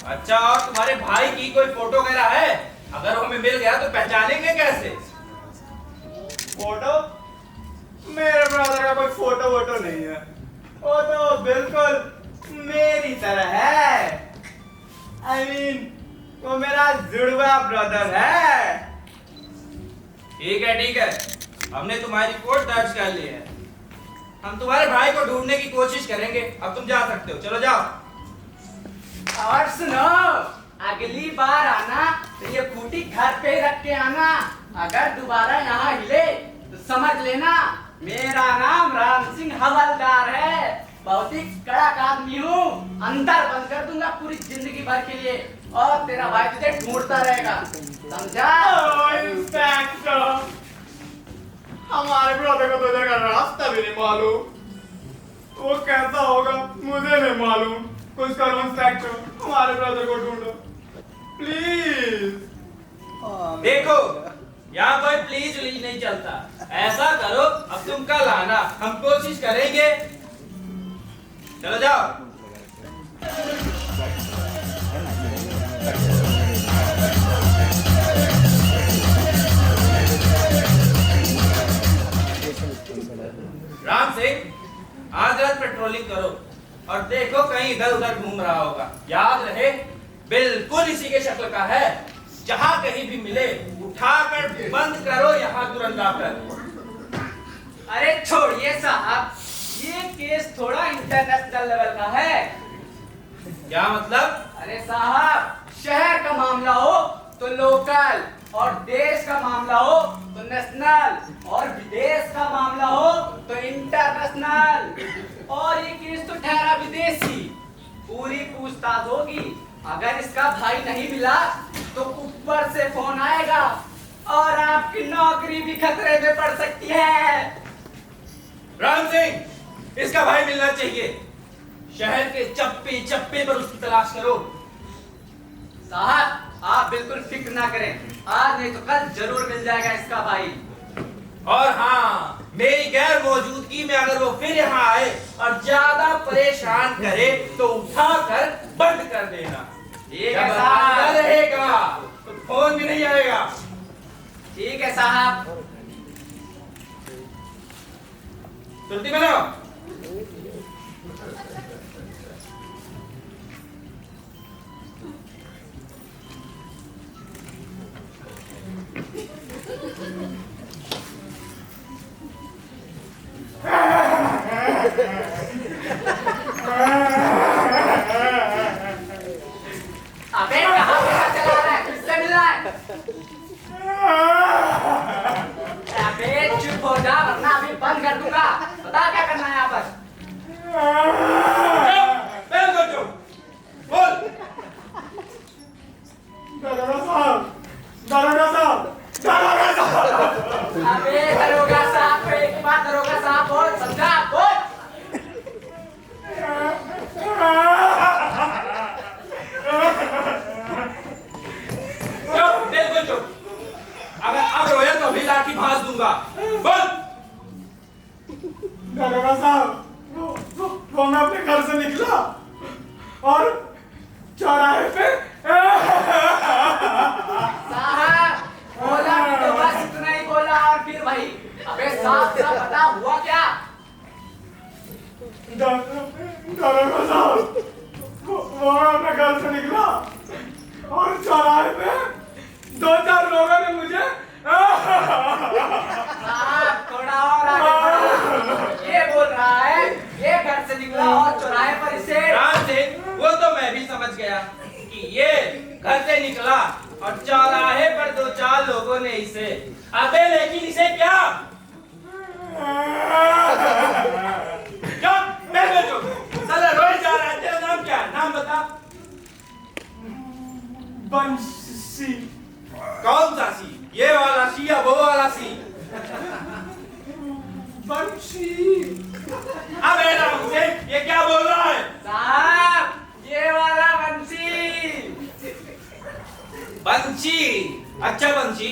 अच्छा, और तुम्हारे भाई की कोई फोटो वगैरह है? अगर वो हमें मिल गया तो पहचानेंगे कैसे? फोटो? मेरे ब्रदर का कोई फोटो वोटो नहीं है। वो तो बिल्कुल मेरी तरह है। I mean, वो मेरा जुड़वा ब्रदर है। ठीक है ठीक है, हमने तुम्हारी रिपोर्ट दर्ज कर ली है। हम तुम्हारे भाई को ढूंढने की कोशिश करेंगे। अब तुम जा सकते हो, चलो जाओ। और सुनो, अगली बार आना तो ये खूटी घर पे रख के आना। अगर दोबारा यहाँ हिले तो समझ लेना मेरा नाम राम सिंह हवलदार है। बहुत ही कड़क आदमी हूँ। अंदर बंद कर दूंगा पूरी जिंदगी भर के लिए, और तेरा भाई तुझे ढूंढता रहेगा, समझा? इंस्पेक्टर, हमारे ब्रदर को तो इधर का रास्ता भी नहीं मालूम। वो कैसा होगा मुझे नहीं मालूम। कुछ करो इंस्पेक्टर, हमारे ब्रदर को ढूंढो प्लीज। देखो, यहाँ कोई प्लीज उलीज नहीं चलता। ऐसा करो, अब तुम कल आना, हम कोशिश करेंगे। चलो जाओ। राम सिंह, आज रात पेट्रोलिंग करो और देखो कहीं इधर उधर घूम रहा होगा। याद रहे, बिल्कुल इसी के शक्ल का है। जहां कहीं भी मिले उठाकर बंद करो, यहाँ तुरंत आकर। अरे छोड़िए साहब, ये केस थोड़ा इंटरनेशनल लेवल का है। क्या मतलब? अरे साहब, शहर का मामला हो तो लोकल, और देश का मामला हो तो नेशनल, और विदेश का मामला हो तो इंटरनेशनल, और ये केस तो ठहरा विदेशी। पूरी पूछताछ होगी। अगर इसका भाई नहीं मिला तो ऊपर से फोन आएगा और आपकी नौकरी भी खतरे में पड़ सकती है। राम सिंह, इसका भाई मिलना चाहिए। शहर के चप्पे चप्पे पर उसकी तलाश करो। साहब, आप बिल्कुल फिक्र ना करें, आज नहीं तो कल जरूर मिल जाएगा इसका भाई। और हाँ, मेरी गैर मौजूदगी में अगर वो फिर यहाँ आए और ज्यादा परेशान करे तो उठाकर बंद कर देना। ठीक जब है साहब। आया रहेगा तो फोन भी नहीं आएगा। ठीक है साहब। सुनती बनाओ। अबे कहाँ चला रहा है? किससे मिल रहा है? अबे चुप हो जा, वरना अभी बंद कर दूंगा। बता क्या करना है यहाँ पर? बिल्कुल चुप। बोल। दरोगा साहब, दरोगा साहब, दरोगा साहब। अबे दरोगा साहब को एक बार दरोगा साहब बोल, समझा? बोल। चुप, बिल्कुल चुप। अगर अब रोया तो भी लाठी भांज दूंगा। बोल। दरोगा साहब, वो मैं अपने घर से निकला और चौराहे पे साहब, बोला भी तो बस इतना ही बोला, और फिर भाई अबे साफ साफ बता हुआ क्या? दरोगा साहब, वो मैं अपने घर से निकला और चौराहे पे 2-4 लोगों ने मुझे साहब थोड़ा और आगे बढ़ो। ये बोल रहा है ये घर से निकला और चौराहे पर इसे राम सिंह, वो तो मैं भी समझ गया कि ये घर से निकला और चौराहे पर 2-4 लोगों ने इसे। अबे लेकिन इसे क्या? चुप, बिल्कुल चुप। चलो रोज जा रहा है। तेरा नाम क्या है? नाम बता। बंसी। कौन सा सी? ये वाला सी या वो वाला सी? बंसी। अबे राम सिंह, ये क्या बोल रहा है? साहब ये वाला बंसी। बंशी। अच्छा बंशी।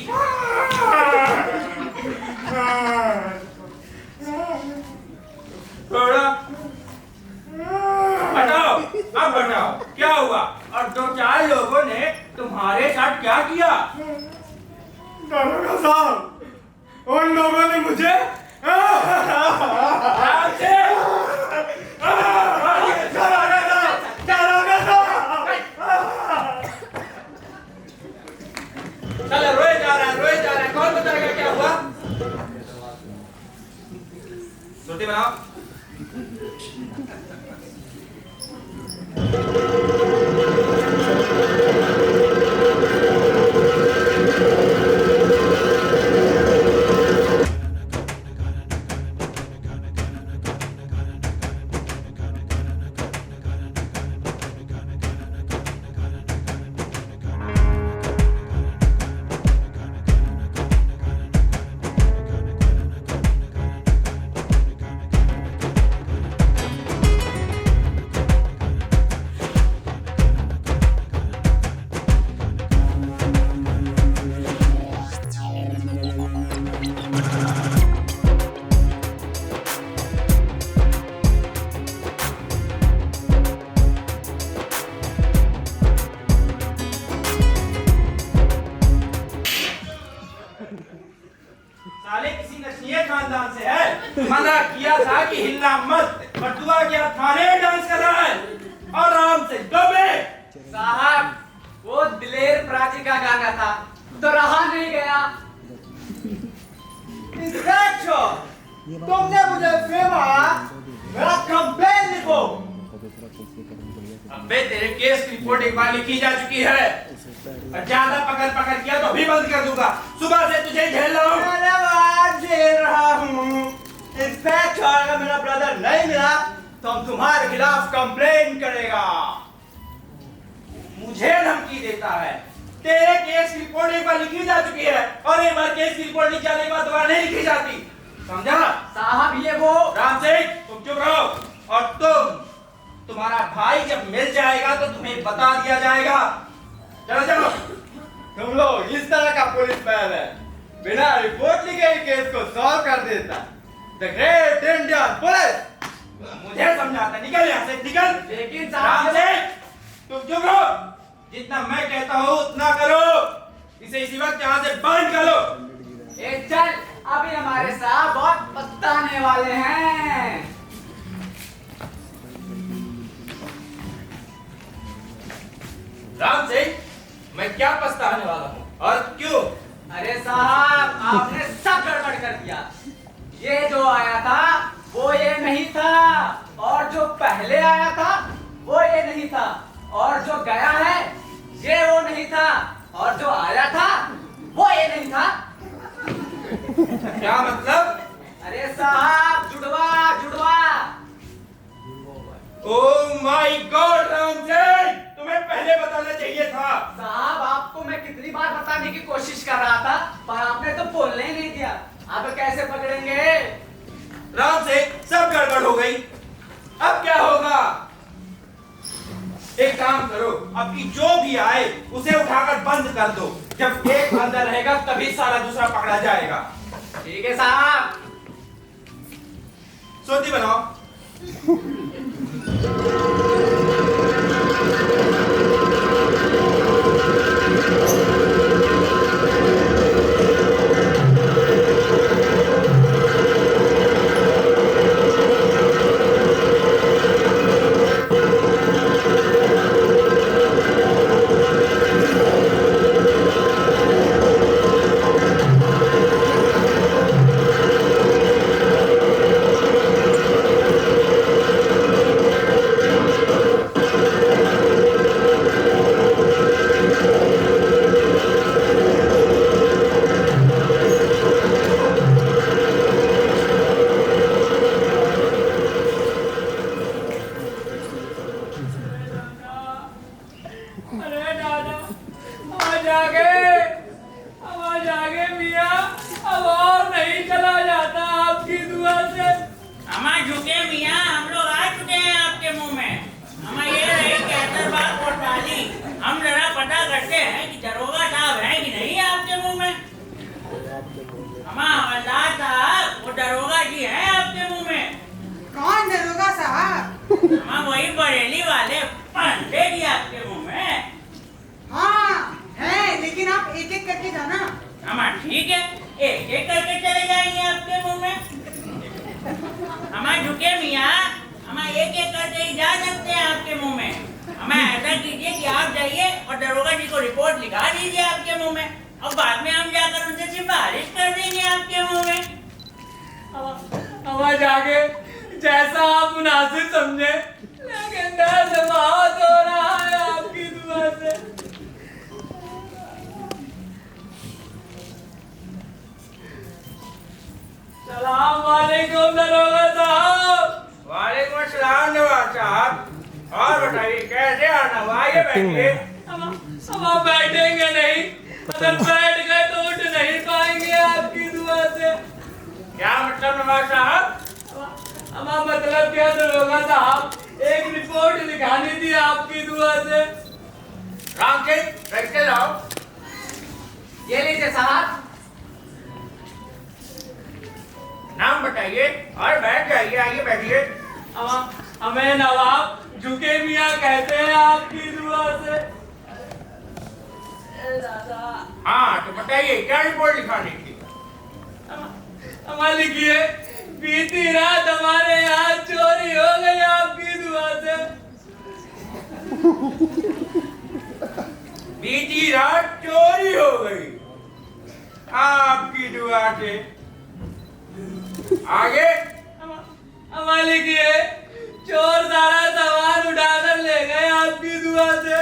थोड़ा हटाओ, अब बताओ क्या हुआ और 2-4 लोगों ने तुम्हारे साथ क्या किया? दरोगा साहब, उन लोगों ने मुझे राम सिंह! दरोगा साहब, दरोगा साहब। चलो रोए जा रहा है, रोए जा रहा है। कौन बताएगा क्या हुआ? सुनती बनाओ। साले किसी नशनीय खानदान से है। मना किया था कि हिलना मत, बटुआ क्या थाने में डांस कर रहा है। और राम से डबे। साहब वो दिलेर प्राची का गाना था तो रहा नहीं गया। इंस्पेक्टर, तुमने मुझे फेमा मेरा कंप्लेन लिखो। बे तेरे केस की रिपोर्ट एक बार लिखी जा चुकी है और ज्यादा पकड़ किया तो अभी बंद कर दूंगा। सुबह से तुझे झेल रहा हूँ। मैंने बात झेल रहा हूँ। इंस्पेक्टर अगर मेरा ब्रदर नहीं मिला तो हम तुम्हारे खिलाफ कंप्लेन करेगा। मुझे धमकी देता है। तेरे केस की रिपोर्ट एक बार लिखी जा चुकी है और एक बार केस की रिपोर्ट लिख जाने के बाद दोबारा नहीं लिखी जाती, समझा? साहब ये वो राम सिंह तुम चुप रहो और तुम्हारा भाई जब मिल जाएगा तो तुम्हें बता दिया जाएगा। चलो चलो। तुम लोग इस तरह का पुलिसमैन है, बिना रिपोर्ट लिखे ही केस को सॉल्व कर देता। The great Indian police. मुझे समझाता, निकल यहाँ से निकल। लेकिन राम साहब सिंह तुम चुप रहो, जितना मैं कहता हूँ उतना करो। इसे इसी वक्त यहाँ से बंद करो। ए चल, अभी हमारे साहब बहुत पछताने वाले हैं। राम सिंह मैं क्या पछताने वाला हूँ और क्यों? अरे साहब आपने सब गड़बड़ कर दिया। ये जो आया था वो ये नहीं था, और जो पहले आया था वो ये नहीं था, और जो गया है ये वो नहीं था, और जो आया था वो ये नहीं था। क्या मतलब? अरे साहब जुड़वा जुड़वा। Oh my God Ram Singh, तुम्हें पहले बताना चाहिए था। साहब आपको मैं कितनी बार बताने की कोशिश कर रहा था, पर आपने तो बोलने ही नहीं दिया। अब कैसे पकड़ेंगे? राम सिंह सब गड़बड़ हो गई, अब क्या होगा? एक काम करो, अभी जो भी आए उसे उठाकर बंद कर दो। जब एक अंदर रहेगा तभी सारा दूसरा पकड़ा जाएगा। ठीक है साहब। सोती बनाओ। बैठेंगे नहीं, अगर बैठ गए तो उठ नहीं पाएंगे आपकी दुआ से। क्या मतलब नवाज साहब? हमारा मतलब क्या दरोगा साहब, एक रिपोर्ट लिखानी थी आपकी दुआ से। राम सिंह बैठे जाओ। ये लीजिए साहब। नाम बताइए और बैठ जाइए। आइए बैठिए। हमें नवाब झुके मियाँ कहते हैं आपकी दुआ से। हाँ तो बताइए क्या रिपोर्ट लिखानी थी? हमारे लिखिए, बीती रात हमारे यहाँ चोरी हो गई आपकी दुआ से। बीती रात चोरी हो गई आपकी दुआ से। आगे? हमारे लिखिए, चोर सारा सामान उठाकर ले ले गए आपकी दुआ से।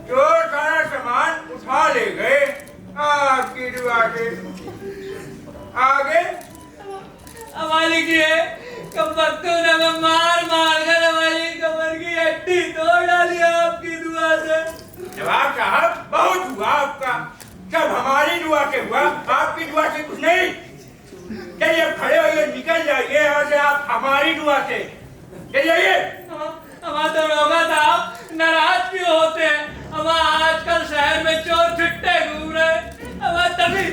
जो सारा सामान उठा ले गए आपकी दुआ से। आगे हमारी की है कब वक्तों ने मार मार कर हमारी कमर की हड्डी तोड़ डाली आपकी दुआ से। नवाब साहब बहुत हुआ आपका, सब हमारी दुआ से हुआ, आपकी दुआ से कुछ नहीं। चलिए खड़े होइए, निकल जाइए यहाँ से आप हमारी दुआ से। चलिए। हमारा दरोगा साहब नाराज क्यों होते हैं? हमारा आजकल शहर में चोर छिट्टे घूम रहे, हमारा तभी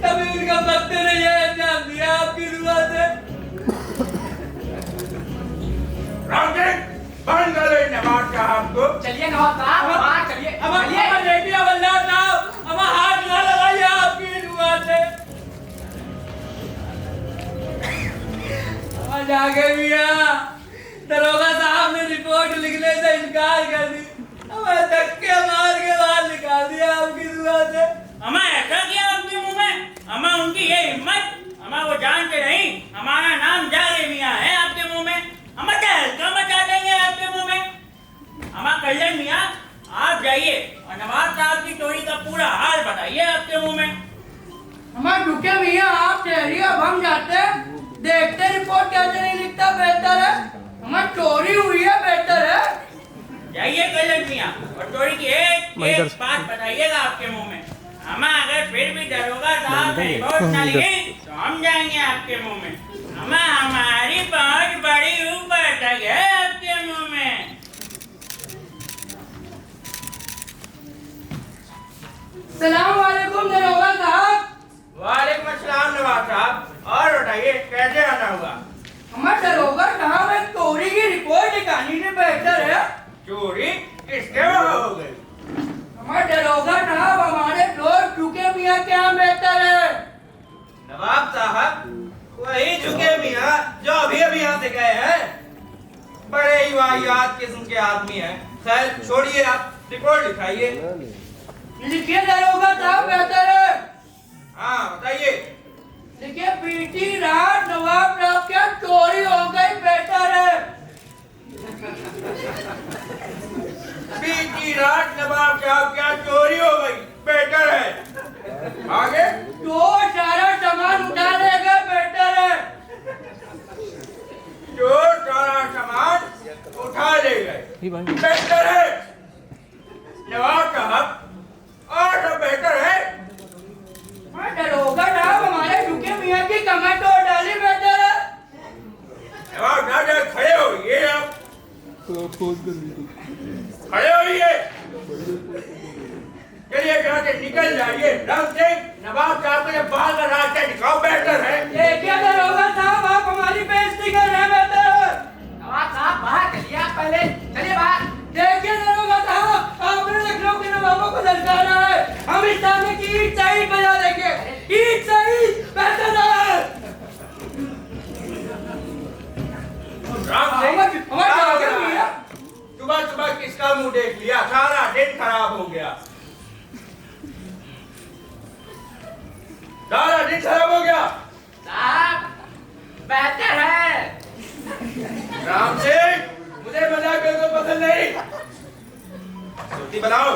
उनका वक्त ने ये अंजाम दिया आपकी दुआ से। राम सिंह बंद करो इन नवाब साहब को। चलिए नवाब साहब, हाँ चलिए। अब देखिए हवलदार साहब, हमारा हाथ ना लगाइए आपकी दुआ से। आज आगे भैया दरोगा साहब ने रिपोर्ट लिखने से इनकार कर दी, हमें धक्के मार के बाहर निकाल दिया आपकी दुआ से। अमा ऐसा किया आपके मुंह में? अमा उनकी ये हिम्मत, अमा वो जानते नहीं हमारा नाम जागे मियाँ है आपके मुंह में। अमा हल्का मचा देंगे आपके मुंह में। अमा कल्याण मियाँ आप जाइए और नवाब साहब की चोरी का पूरा हाल बताइए आपके मुंह में। हमारे रुके भैया आप ठहरिए, हम जाते देखते रिपोर्ट कैसे नहीं लिखता, बेहतर है हमारी चोरी हुई है, बेहतर है। जाइए कल्याण मियाँ और चोरी की एक बात बताइएगा आपके मुंह में। अमा अगर फिर भी दरोगा साहब ने रिपोर्ट न लिखी तो हम जाएंगे आपके मुंह में। अमा हमारी पहुंच बड़ी ऊपर तक है आपके मुंह में। सलाम वालेकुम दरोगा साहब। वालेकुम अस्सलाम नवाब साहब, और बताइए कैसे आना हुआ? हमारे दरोगा साहब एक चोरी की रिपोर्ट निकालनी से बेहतर है। चोरी किसके वहाँ हो गई? हमारे दरोगा साहब हमारे दोस्त झुके मियाँ के यहाँ बेहतर है। नवाब साहब वही झुके मियाँ जो अभी अभी यहाँ से गए हैं, बड़े ही वाहियात किस्म के आदमी हैं। खैर छोड़िए, आप रिपोर्ट लिखाइए। लिखिए दरोगा साहब, बेहतर है। हाँ बताइए। देखिए बीती रात नवाब साहब क्या चोरी हो गई, बेहतर है। बीती रात नवाब साहब क्या चोरी हो गई, बेहतर है। आगे। जो सारा सामान उठा ले गए, बेहतर है। जो सारा सामान उठा ले गए, बेहतर है। नवाब साहब और सब बेहतर है। दरोगा साहब हमारे झुके मियाँ की कमर तोड़ डाली, बेहतर है। नवाब साहब खड़े होइए, आप खड़े होइए। चलिए यहाँ से निकल जाइए। राम सिंह नवाब साहब को जब बाहर का रास्ता दिखाओ, बेहतर है। देखिए दरोगा साहब आप हमारी बेइज्जती कर रहे हैं, बेहतर है। नवाब साहब बाहर चलिए, आप पहले चलिए बाहर। देखिए दरोगा साहब आपने लखनऊ के नवाबों को ललकारा है, हम इस थाने की ईंट से ईंट बजा देंगे, ईंट से ईंट, बेहतर है। राम सिंह सुबह सुबह किसका मुंह देख लिया, सारा दिन खराब हो गया, सारा दिन खराब हो गया। साहब बेहतर है। राम सिंह मुझे मजाक करना पसंद नहीं, सूती बनाओ।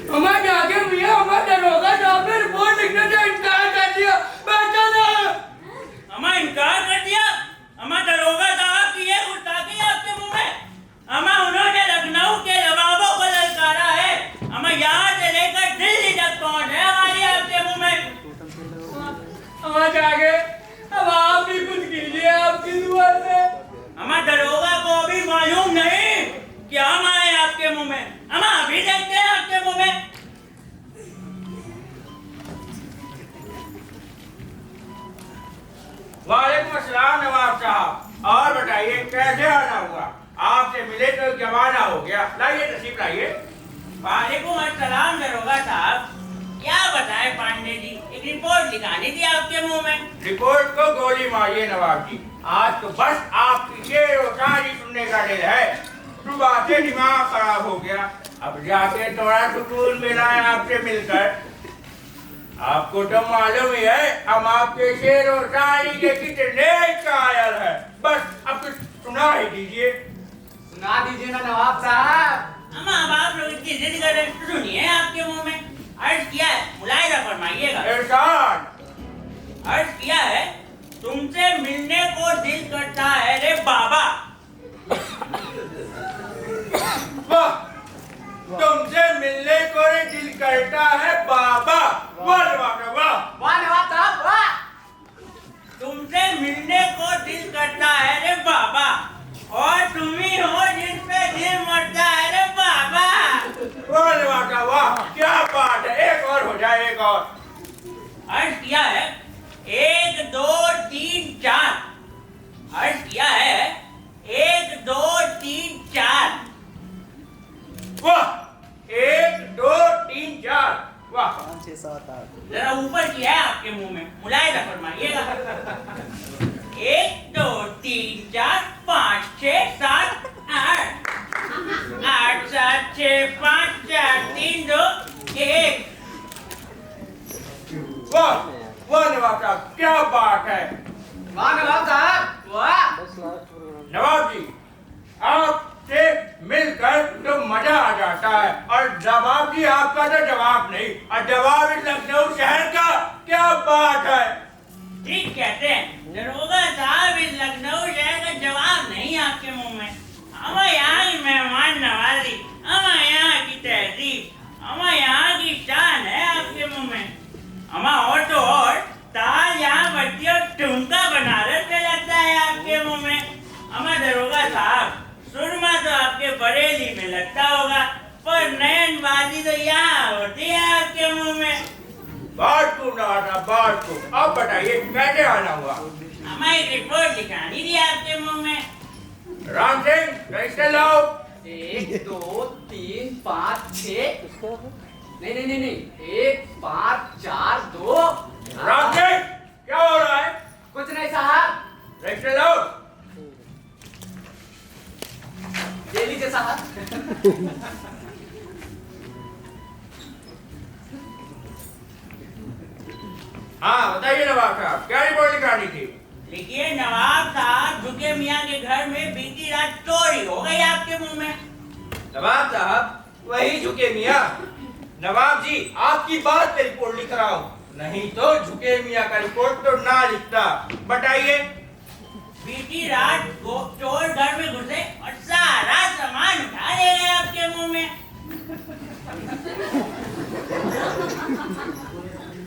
हमारे आगे मियाँ हमारे दरोगा साहब ने रिपोर्ट लिखने से इनकार कर दिया, बेहतर है। अमा इनकार कर दिया? अमा दरोगा साहब की ये गुस्ताखी है आपके मुंह में। अमा उन्होंने लखनऊ के नवाबों को ललकारा है, अमा यहाँ से लेकर दिल्ली तक पहुंच है हमारी आपके मुंह में। हमारे आगे अब आप भी कुछ कीजिए आपकी दुआ से। अमा दरोगा को अभी मालूम नहीं कि हम आए आपके मुंह में। अमा अभी देखते हैं आपके मुंह में। वालेकुम अस्सलाम नवाब साहब, और बताइए कैसे आना हुआ? आपसे मिले तो जमाना हो गया, लाइए तशरीफ लाइए। वालेकुम अस्सलाम दरोगा साहब, क्या बताए पांडे जी, एक रिपोर्ट लिखानी थी आपके मुंह में। रिपोर्ट को गोली मारिए नवाब जी, आज तो बस आपकी शेर और शायरी सुनने का दिल है। सुबह से दिमाग खराब हो गया, अब जाके थोड़ा सुकून मिला है आपसे मिलकर। आपको तो मालूम ही है हम आपके शेर और शायरी के कितने कायल हैं। बस अब कुछ सुना ही दीजिए। सुना दीजिए ना नवाब साहब। अम्मा अब आप लोग इतनी जिद कर रहे हैं तो सुनिए आपके मुंह में। अर्ज किया है, मुलाहिजा फरमाइएगा। इरशाद। अर्ज किया है, तुमसे मिलने को दिल करता है रे बाबा। वाह, तुमसे मिलने को रे दिल करता है बाबा। वाह नवाब वाह। वाह नवाब साहब वाह। तुमसे मिलने को दिल करता है रे बाबा, और तुम ही हो जिस पे दिल मरता है रे बाबा। वाह नवाब वाह, क्या बात है। एक और हो जाए, एक और। अर्ज किया है 1 2 3 4। अर्ज किया है 1 2 3 4। वाह, 1 2 3 4। वाह, 5 6 7 8। जरा ऊपर किया है आपके मुंह में, मुलाहिजा फरमाइएगा। 1 2 3 4 5 6 7 8 8 7 6 5 4 3 2 1। वाह वाह नवाब साहब, क्या बात है। वाह नवाब साहब वाह। नवाब जी, आपसे मिलकर तो मजा आ जाता है, और जवाब जी आपका तो जवाब नहीं, और जवाब इस लखनऊ शहर का। क्या बात है। ठीक कहते हैं दरोगा साहब, इस लखनऊ शहर का जवाब नहीं आपके मुंह में। हमारे यहाँ की मेहमान नवाजी, हमारे यहाँ की तहजीब, हमारे यहाँ की शान है आपके मुंह में। हमा और तो और ताल यहाँ बच्ची और ठुमका बनारस में लगता है आपके मुंह में। हमा दरोगा साहब, सुरमा तो आपके बरेली में लगता होगा, पर नयनबाजी तो यहाँ होती है आपके मुंह में। बात को नवाब साहब, बात को। अब बताइए कैसे आना हुआ। हमारी रिपोर्ट दिखानी थी आपके मुंह में। राम सिंह, कैसे लाओ। 1 2 3 5 6। नहीं 1 5 4 2। राम सिंह, क्या हो रहा है। कुछ नहीं साहब। कैसे लाओ। ले लीजिए साहब। हाँ बताइए नवाब साहब, क्या रिपोर्ट लिखानी थी। देखिए नवाब साहब, झुके मियाँ के घर में बीती रात चोरी हो गई आपके मुंह में। नवाब साहब, वही झुके मियाँ। नवाब जी, आपकी बात पे रिपोर्ट लिख रहा हूँ, नहीं तो झुके मियाँ का रिपोर्ट तो ना लिखता। बताइए। बीती रात चोर घर में घुसे और सारा सामान उठा ले गए आपके मुंह में।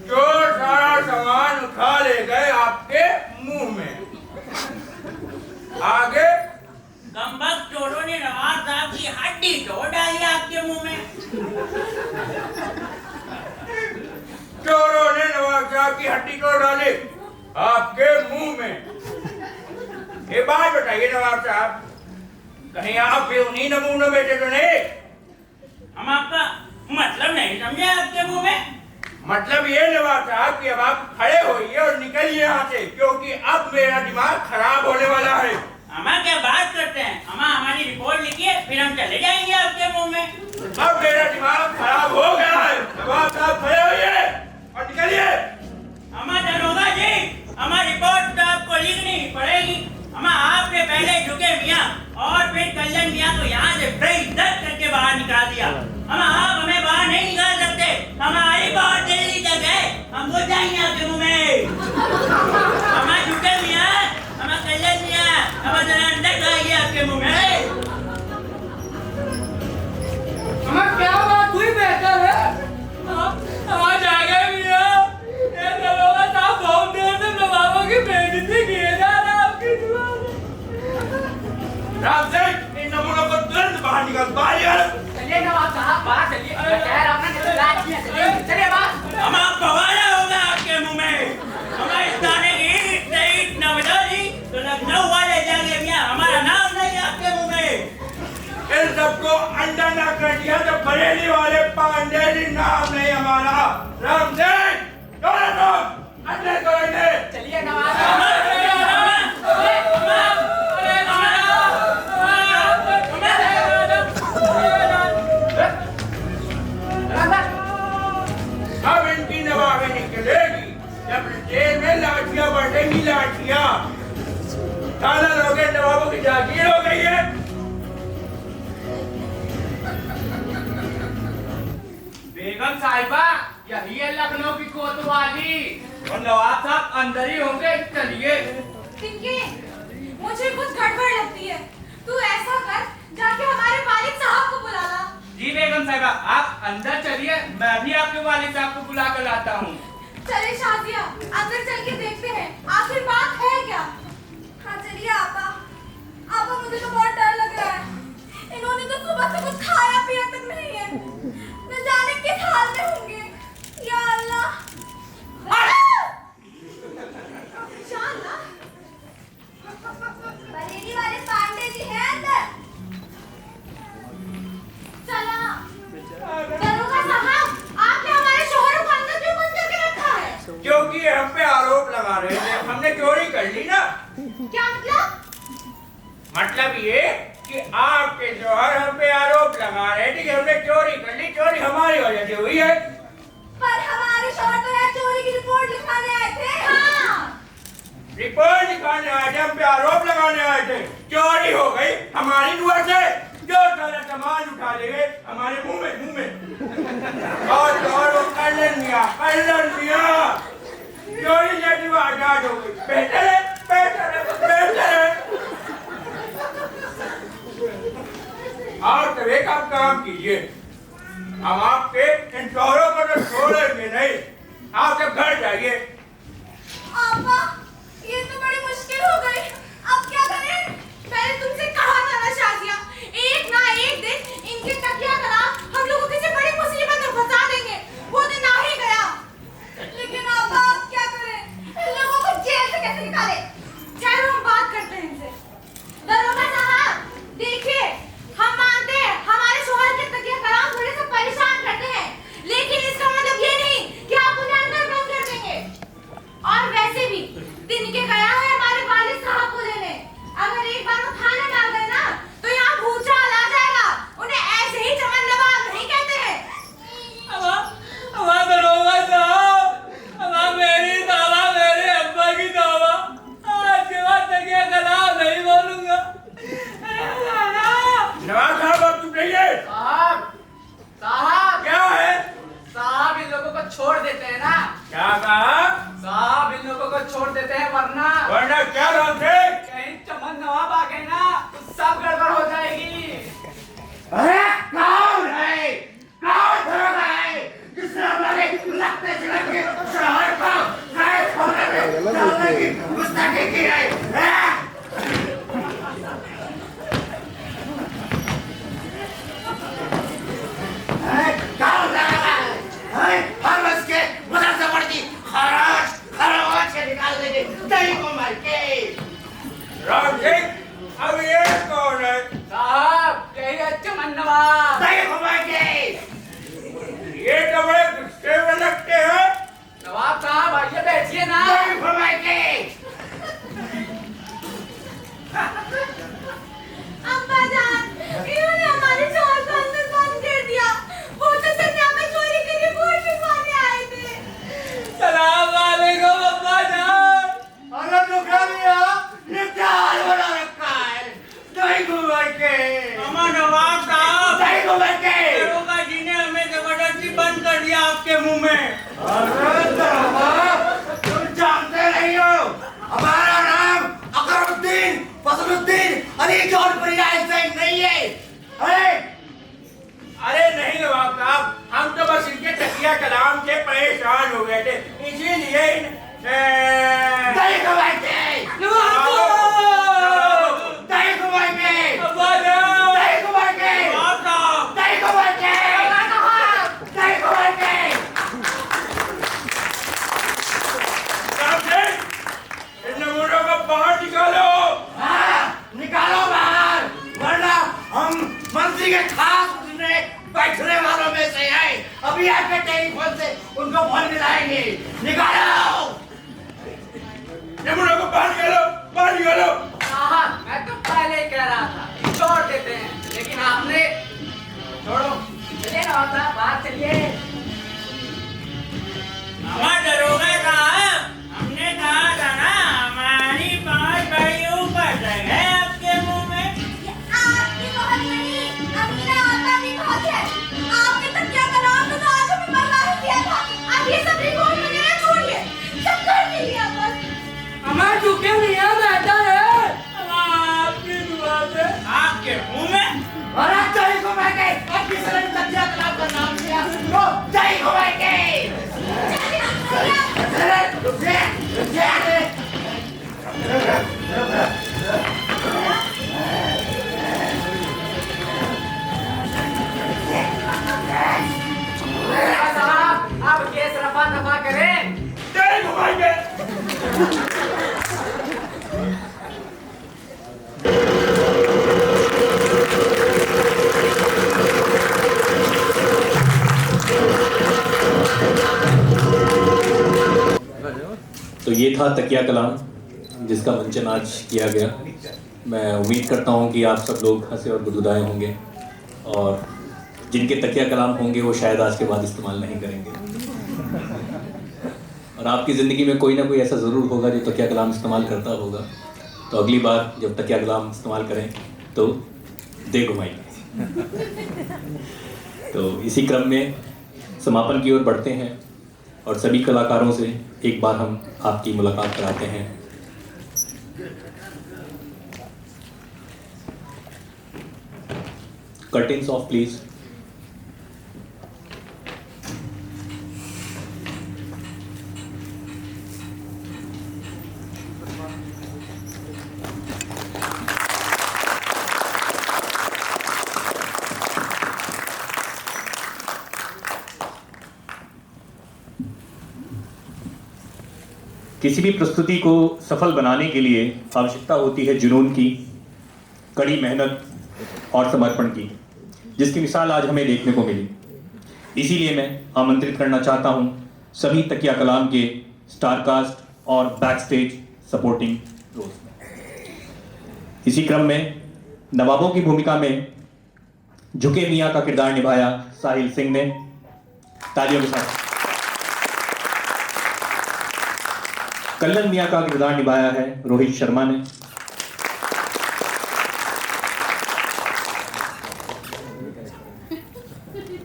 चोर सारा सामान उठा ले गए आपके मुंह में। आगे। गंबक चोरों ने नवाब साहब की हड्डी तोड़ डाली आपके मुंह में। चोरों ने नवाब साहब की हड्डी तोड़ डाली आपके मुंह में। ये बात बताइए नवाब साहब, कहीं आप भी उन्हीं नमूनों में से तो नहीं। हम आपका मतलब नहीं समझे आपके मुंह में। मतलब ये नवाब साहब कि अब आप खड़े होइए और निकलिए यहाँ से, क्योंकि अब मेरा दिमाग खराब होने वाला है। हमा क्या बात करते हैं, हमा हमारी रिपोर्ट लिखिए, फिर हम चले जाएंगे आपके मुंह में। अब मेरा दिमाग खराब हो गया है। नवाब साहब खड़े होइए और निकलिए। हमा दरोगा जी, हमारी रिपोर्ट तो आपको लिखनी पड़ेगी। हमा आपने पहले झुके मियाँ और फिर कल्याण मियाँ को यहाँ से बेइज्जत करके बाहर निकाल दिया। हमा आप हमें बाहर नहीं निकाल सकते, हमारी बहुत दिल्ली तक है, हम वो जाएंगे आपके मुंह में। हमा झुके मियाँ, हमा कल्याण मियाँ, हमा जरा अंदर लाइए आपके मुंह में। हमें क्या बात हुई बेहतर है। आज आ गए मियाँ। ये दरोगा साहब बहुत देर से नवाबों की बेइज्जती किए जा रहे हैं आपकी दुआ में। राम सिंह, इन नमूनों को तुरंत बाहर निकाल, बाहर निकाल। चलिए नवाब साहब बाहर चलिए। खैर आपने निकाल दिया, चलिए बाहर। हम आप बवाला होगा आपके मुंह में। हमारे थाने की ईट से ईट न बजा दी तो लखनऊ वाले जाएंगे मियाँ, हमारा नाम नहीं आपके मुंह में। इन सबको अंडर ना कर दिया तो बरेली वाले पांडे जी नाम नहीं हमारा। राम सिंह, अंडर करेंगे। चलिए नवाब साहब। अब इनकी नवाबें निकलेगी जब जेल में लाठियां बढ़ेगी, लाठियां। खाना लोगे नवाबों की जागीर हो गई है। बेगम साहिबा, यही है लखनऊ की कोतवाली। और नवाब साहब अंदर ही होंगे, चलिए। पिंकी, मुझे कुछ गड़बड़ लगती है। तू ऐसा कर, जाके हमारे वालिद साहब को बुला ला। जी बेगम साहिबा, आप अंदर चलिए, मैं भी आपके वालिद साहब को बुला कर लाता हूँ। चले शादिया, अंदर चल के देखते हैं आखिर बात है क्या। हाँ चलिए आपा। आपा मुझे तो बहुत डर लग रहा है। इन्होंने तो सुबह से कुछ खाया पिया तक नहीं है। न जाने किस हाल में होंगे। या अल्लाह। इंशाअल्लाह। बरेली वाले पांडे जी हैं अंदर। चला। दरोगा साहब, आपने हमारे शोहरों को अंदर क्यों बंद करके रखा है? क्योंकि हम पे आरोप लगा रहे थे, हमने चोरी कर ली ना। क्या मतलब? मतलब ये कि आपके जौहर हम पे आरोप लगा रहे थे कि हमने चोरी कर ली, चोरी हमारी वजह से हुई है। पर हमारे शौहर तो यहाँ चोरी की रिपोर्ट लिखाने आए थे। हाँ। रिपोर्ट दिखाने आए थे, हम पे आरोप लगाने आए थे। चोरी हो गई हमारी दुआ से, जो सारा सामान उठा ले गए हमारे मुंह में और वो कर लिया चोरी जैसी वारदात हो गई। बेहतर है, बेहतर है, बेहतर है। और तो एक आप काम कीजिए, हम आपके इन चोरों को तो छोड़ेंगे नहीं, आप जब घर जाइए। आपा, ये तो बड़ी मुश्किल हो गई। अब क्या करें? मैंने तुमसे कहा था ना शादिया, एक ना एक दिन इनके तकिया कलाम हम लोगों किसी बड़ी मुसीबत में फंसा देंगे। वो दिन आ ही गया। लेकिन आपा अब क्या करें? इन लोगों को जेल से कैसे निकाले? चलो हम बात करते हैं इनसे। दरोगा साहब, देखिए, हम मानते हैं हमारे शोहर के तकिया कलाम थोड़े से परेशान करते हैं, लेकिन इसका मतलब ये नहीं कि आप उन्हें अंदर बंद कर देंगे। और वैसे भी दिन के गया है हमारे वालिद साहब को लेने। अगर एक बार वो थाने में आ गए ना, तो यहाँ भूचाल आ जाएगा। उन्हें ऐसे ही चमन नवाब नहीं कहते हैं। अब दरोगा साहब, अब मेरी दावा, मेरे अब्बा की दावा, आज के बाद तकिया कलाम नहीं बोलूंगा। नवाब साहब आप चुप रहिए। साहब, साहब, क्या है? साहब इन लोगों को छोड़ देते हैं ना। क्या कहा? साहब इन लोगों को छोड़ देते हैं, वरना क्या नाम थे? कहीं चमन नवाब आ गए ना तो सब गड़बड़ हो जाएगी। अरे कौन है? कौन दरोगा है जिसने हमारे लगते के शहर को कैद होने में डालने की गुस्ताखी की है? कौन दरोगा है? हम उसके मुदर से बढ़ती खराज के निकाल देंगे, नहीं को मार के। राम सिंह, अब ये कौन है? साहब यही है चमन नवाब। नहीं को मार के। ये तो बड़े गुस्से में लगते हैं। नवाब साहब आइए बैठिए ना। नहीं को मार के। अब्बा जान, इन्होंने हमारे शोहर को अंदर बंद कर दिया। वो तो सन्या में चोरी की रिपोर्ट लिखवाने आए थे। सलाम वालेकुम अब्बा जान। अरे रुका लिया, ये क्या हाल बना रखा है? नहीं को मार के। अमर नवाब साहब, नहीं को मार के। दरोगा जी ने हमें जबरदस्ती बंद कर दिया आपके मुंह में। अरे दरोगा, तुम जानते नहीं हो हमारा नाम अकरुद्दीन फसलुद्दीन अली जौनपुरी सिंह नहीं है। अरे नहीं नवाब साहब, हम तो बस इनके तकिया कलाम से परेशान हो गए थे, इसीलिए दही खवाएंगे। दही खवाएंगे। दही खवाएंगे। नवाब साहब, दही खवाएंगे। दही खवाएंगे। इन नमूनों को बाहर निकालो। हाँ, निकालो बाहर, वरना हम मंत्री के खास बैठने वालों में से हैं। अभी आपके टेलीफोन से उनको फोन मिलाएंगे। निकालो नमूनों को बाहर निकालो, बाहर निकालो। साहब मैं तो पहले ही कह रहा था छोड़ देते हैं, लेकिन आपने छोड़ो। चलिए नवाब साहब बाहर चलिए। हमारा दरोगा साहब, हमने कहा था ना हमारी 5 भाइयों पर साहब आप केस रफा दफा करें। तेरे घुमाएंगे। तो ये था तकिया कलाम जिसका मंचन आज किया गया। मैं उम्मीद करता हूँ कि आप सब लोग हंसे और गुदगुदाए होंगे, और जिनके तकिया कलाम होंगे वो शायद आज के बाद इस्तेमाल नहीं करेंगे। और आपकी ज़िंदगी में कोई ना कोई ऐसा ज़रूर होगा जो तकिया कलाम इस्तेमाल करता होगा। तो अगली बार जब तकिया कलाम इस्तेमाल करें तो दे घुमाइए। तो इसी क्रम में समापन की ओर बढ़ते हैं और सभी कलाकारों से एक बार हम आपकी मुलाकात कराते हैं। Curtains of please. किसी भी प्रस्तुति को सफल बनाने के लिए आवश्यकता होती है जुनून की, कड़ी मेहनत और समर्पण की, जिसकी मिसाल आज हमें देखने को मिली। इसीलिए मैं आमंत्रित करना चाहता हूं सभी तकिया कलाम के स्टारकास्ट और बैक स्टेज सपोर्टिंग रोल्स में। इसी क्रम में नवाबों की भूमिका में झुके मियाँ का किरदार निभाया साहिल सिंह ने। तालियों के साथ। कल्लन मियाँ का किरदार निभाया है रोहित शर्मा ने।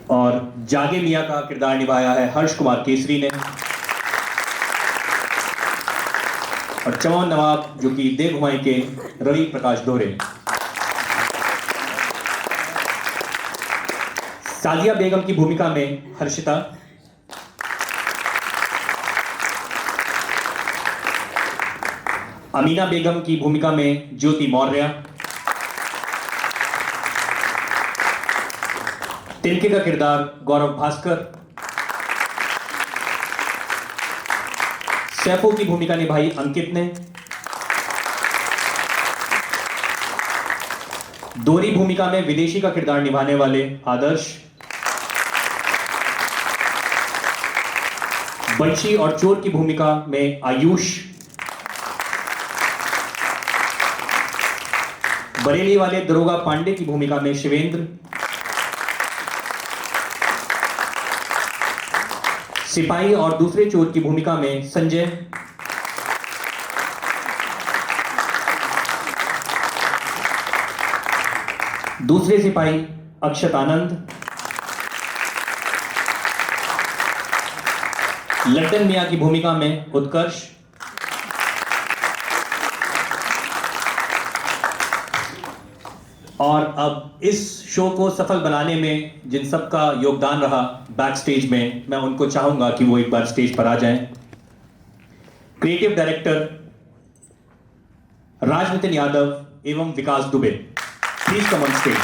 और जागे मियाँ का किरदार निभाया है हर्ष कुमार केसरी ने। और चमन नवाब जो कि दे घुमाई के रवि प्रकाश दोहरे। सादिया बेगम की भूमिका में हर्षिता। अमीना बेगम की भूमिका में ज्योति मौर्य। तिनके का किरदार गौरव भास्कर। सैफो की भूमिका निभाई अंकित ने। दोहरी भूमिका में विदेशी का किरदार निभाने वाले आदर्श। बंशी और चोर की भूमिका में आयुष। बरेली वाले दरोगा पांडे की भूमिका में शिवेंद्र। सिपाही और दूसरे चोर की भूमिका में संजय। दूसरे सिपाही अक्षत आनंद। लड्डन मियां की भूमिका में उत्कर्ष। और अब इस शो को सफल बनाने में जिन सबका योगदान रहा बैक स्टेज में, मैं उनको चाहूंगा कि वो एक बार स्टेज पर आ जाएं। क्रिएटिव डायरेक्टर राजनितिन यादव एवं Vikas Dubey, please come on stage.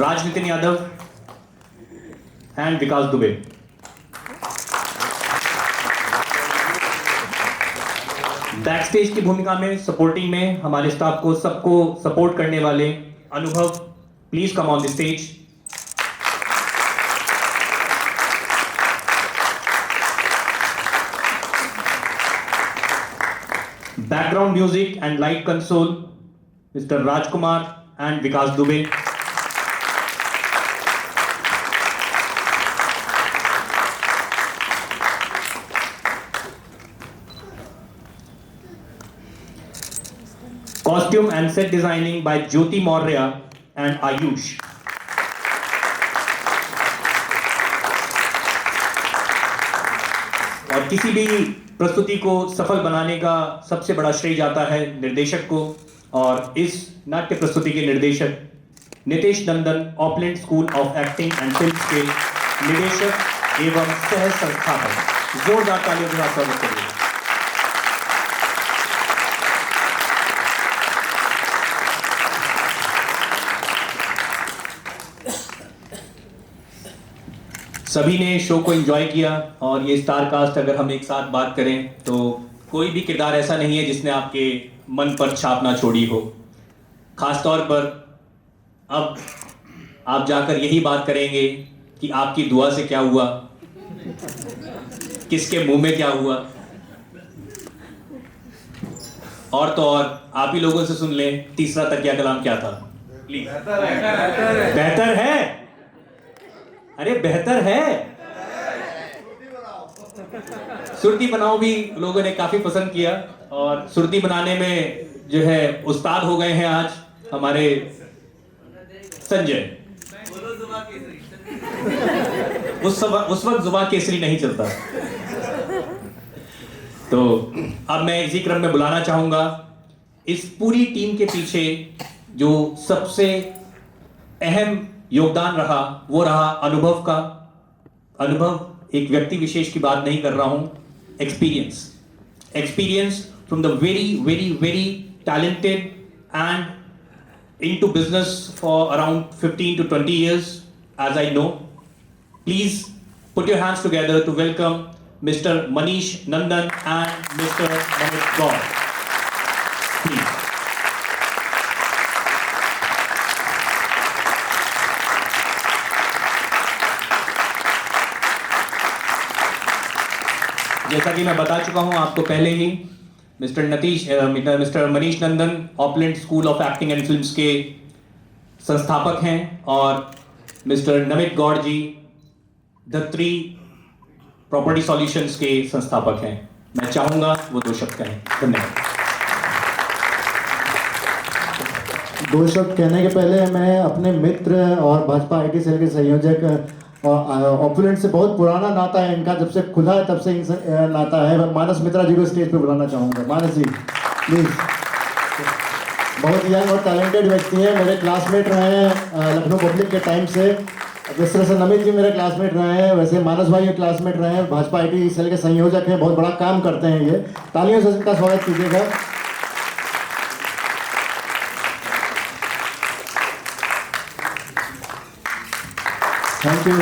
Rajnitin Yadav and Vikas Dubey. Back stage की भूमिका में सपोर्टिंग में हमारे स्टाफ को सबको सपोर्ट करने वाले अनुभव, please come on the stage. Background music and light console mister Rajkumar and Vikas Dubey. Costume and set designing by Jyoti Maurya and Ayush. और किसी भी प्रस्तुति को सफल बनाने का सबसे बड़ा श्रेय जाता है निर्देशक को, और इस नाट्य प्रस्तुति के निर्देशक Nitesh Nandan, Opland school of acting and film के निदेशक एवं सह संस्थापक। जोरदार तालियों के साथ स्वागत करिए। सभी ने शो को एंजॉय किया और ये स्टार कास्ट अगर हम एक साथ बात करें तो कोई भी किरदार ऐसा नहीं है जिसने आपके मन पर छाप ना छोड़ी हो। खासतौर पर अब आप जाकर यही बात करेंगे कि आपकी दुआ से क्या हुआ, किसके मुंह में क्या हुआ, और तो और आप ही लोगों से सुन लें तीसरा तकिया कलाम क्या था। प्लीज। बेहतर है, अरे बेहतर है। सुर्ती बनाओ भी लोगों ने काफी पसंद किया और सुर्ती बनाने में जो है उस्ताद हो गए हैं आज हमारे संजय। उस वक्त जुबान केसरी नहीं चलता। तो अब मैं इसी क्रम में बुलाना चाहूंगा इस पूरी टीम के पीछे जो सबसे अहम योगदान रहा वो रहा अनुभव का। अनुभव एक व्यक्ति विशेष की बात नहीं कर रहा हूं, experience from the very talented and into business for around 15 to 20 years, as I know. Please put your hands together to welcome Mr. Manish Nandan and Mr. Namit Gaur. Please. जैसा कि मैं बता चुका हूं आपको पहले ही, mister Manish Nandan Opland school of acting and films के संस्थापक हैं और mister Namit Gaur ji Dhatri property solutions के संस्थापक हैं। मैं चाहूंगा वो दो शब्द कहें। धन्यवाद। दो शब्द कहने के पहले मैं अपने मित्र और भाजपा आईटी सेल के संयोजक और ऑपलैंड से बहुत पुराना नाता है इनका, जब से खुला है तब से इनसे नाता है। मानस मित्रा जी को स्टेज पे बुलाना चाहूँगा। मानस जी प्लीज। बहुत यंग और टैलेंटेड व्यक्ति है, मेरे क्लासमेट रहे हैं लखनऊ पब्लिक के टाइम से। जिस तरह से नमित जी मेरे क्लासमेट रहे हैं वैसे मानस भाई के क्लासमेट रहे हैं, भाजपा आईटी सेल के संयोजक हैं, बहुत बड़ा काम करते हैं ये। तालियों से इनका स्वागत कीजिएगा। Thank you.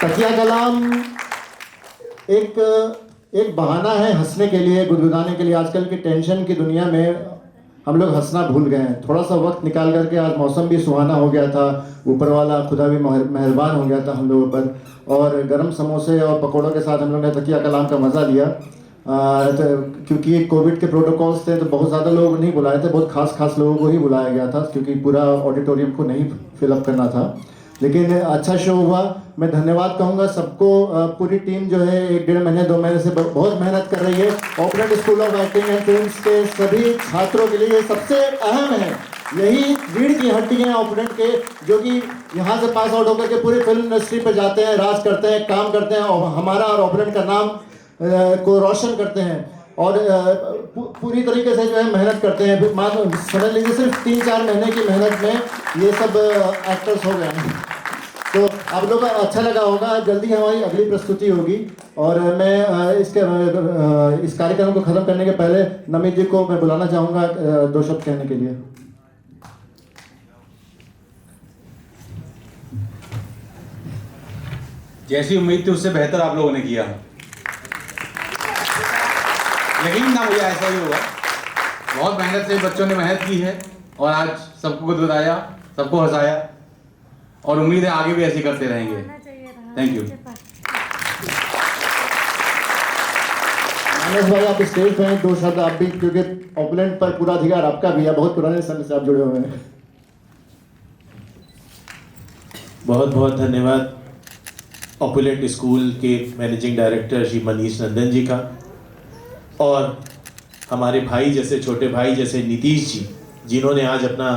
तकिया कलाम एक बहाना है हंसने के लिए, गुदगुदाने के लिए। आजकल की टेंशन की दुनिया में हम लोग हंसना भूल गए हैं। थोड़ा सा वक्त निकाल करके, आज मौसम भी सुहाना हो गया था, ऊपर वाला खुदा भी मेहरबान हो गया था हम लोगों पर, और गर्म समोसे और पकौड़ों के साथ हम लोग ने तकिया कलाम का मज़ा लिया। क्योंकि कोविड के प्रोटोकॉल्स थे तो बहुत ज़्यादा लोग नहीं बुलाए थे, बहुत खास लोगों को ही बुलाया गया था क्योंकि पूरा ऑडिटोरियम को नहीं फिलअप करना था। लेकिन अच्छा शो हुआ। मैं धन्यवाद कहूँगा सबको। पूरी टीम जो है 1-1.5 महीने 2 महीने से बहुत मेहनत कर रही है। Opland school of acting and films के सभी छात्रों के लिए सबसे अहम है, यही रीढ़ की हड्डी है ऑपलैंड के, जो कि यहाँ से पास आउट होकर के पूरी फिल्म इंडस्ट्री पर जाते हैं, राज करते हैं, काम करते हैं और हमारा और ऑपलैंड का नाम को रोशन करते हैं और पूरी तरीके से जो है मेहनत करते हैं। मान समझ लीजिए सिर्फ 3-4 महीने की मेहनत में ये सब एक्टर्स हो गए हैं। तो आप लोग को अच्छा लगा होगा। जल्दी हमारी अगली प्रस्तुति होगी और मैं इस कार्यक्रम को ख़त्म करने के पहले नमित जी को मैं बुलाना चाहूँगा 2 शब्द कहने के लिए। जैसी उम्मीद थी उससे बेहतर आप लोगों ने किया। यकीन ना मुझे ऐसा ही होगा। बहुत मेहनत से बच्चों ने मेहनत की है और आज सबको गुदगुदाया, सबको हंसाया और उम्मीद है आगे भी ऐसे करते रहेंगे। Thank you. मानस भाई आप स्टेज पे हैं, 2 शब्द आप भी, क्योंकि ऑपलैंड पर पूरा अधिकार आपका भी है, बहुत पुराने समय से आप जुड़े हुए हैं। बहुत बहुत धन्यवाद ऑपलैंड स्कूल के मैनेजिंग डायरेक्टर श्री मनीष नंदन जी का, और हमारे भाई जैसे, छोटे भाई जैसे नीतीश जी, जिन्होंने आज अपना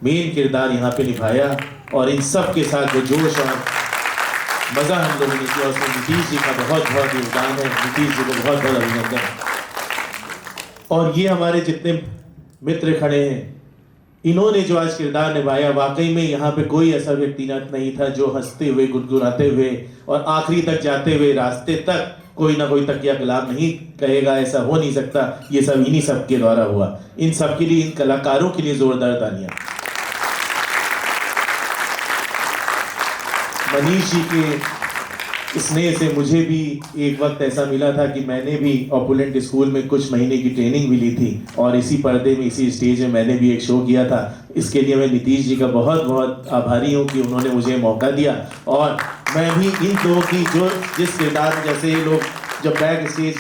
मेन किरदार यहाँ पे निभाया और इन सब के साथ जो जोश और मज़ा हम लोगों ने किया उसमें नीतीश जी का बहुत बहुत योगदान है। नीतीश जी को बहुत बहुत अभिनंदन। और ये हमारे जितने मित्र खड़े हैं, इन्होंने जो आज किरदार निभाया, वाकई में यहाँ पे ऐसा ऐसा व्यक्ति नहीं था जो हंसते हुए, गुनगुनाते हुए और आखिरी तक जाते हुए रास्ते तक कोई ना कोई तकिया कलाम नहीं कहेगा। ऐसा हो नहीं सकता। ये सब इन्हीं सब के द्वारा हुआ। इन सब के लिए, इन कलाकारों के लिए जोरदार तालियां। मनीष जी के स्नेह से मुझे भी एक वक्त ऐसा मिला था कि मैंने भी ऑपुलेंट स्कूल में कुछ महीने की ट्रेनिंग भी ली थी और इसी पर्दे में, इसी स्टेज में मैंने भी एक शो किया था। इसके लिए मैं नीतीश जी का बहुत बहुत आभारी हूँ कि उन्होंने मुझे मौका दिया। और मैं भी इन लोगों की जो जिस किरदार, जैसे ये लोग जब बैक स्टेज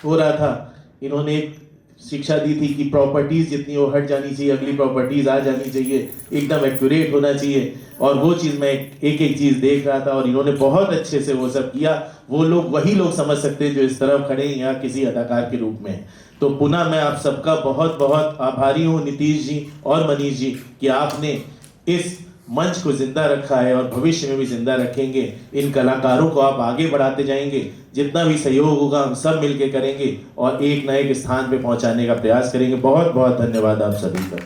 हो रहा था, इन्होंने एक शिक्षा दी थी कि प्रॉपर्टीज़ जितनी वो हट जानी चाहिए, अगली प्रॉपर्टीज़ आ जानी चाहिए, एकदम एक्यूरेट होना चाहिए। और वो चीज़ मैं एक एक चीज़ देख रहा था और इन्होंने बहुत अच्छे से वो सब किया। वो लोग, वही लोग समझ सकते हैं जो इस तरफ खड़े हैं यहाँ किसी अदाकार के रूप में। तो पुनः मैं आप सबका बहुत बहुत आभारी हूँ, नीतीश जी और मनीष जी, कि आपने इस मंच को जिंदा रखा है और भविष्य में भी जिंदा रखेंगे। इन कलाकारों को आप आगे बढ़ाते जाएंगे। जितना भी सहयोग होगा हम सब मिलके करेंगे और एक न एक स्थान पे पहुंचाने का प्रयास करेंगे। बहुत बहुत धन्यवाद आप सभी का।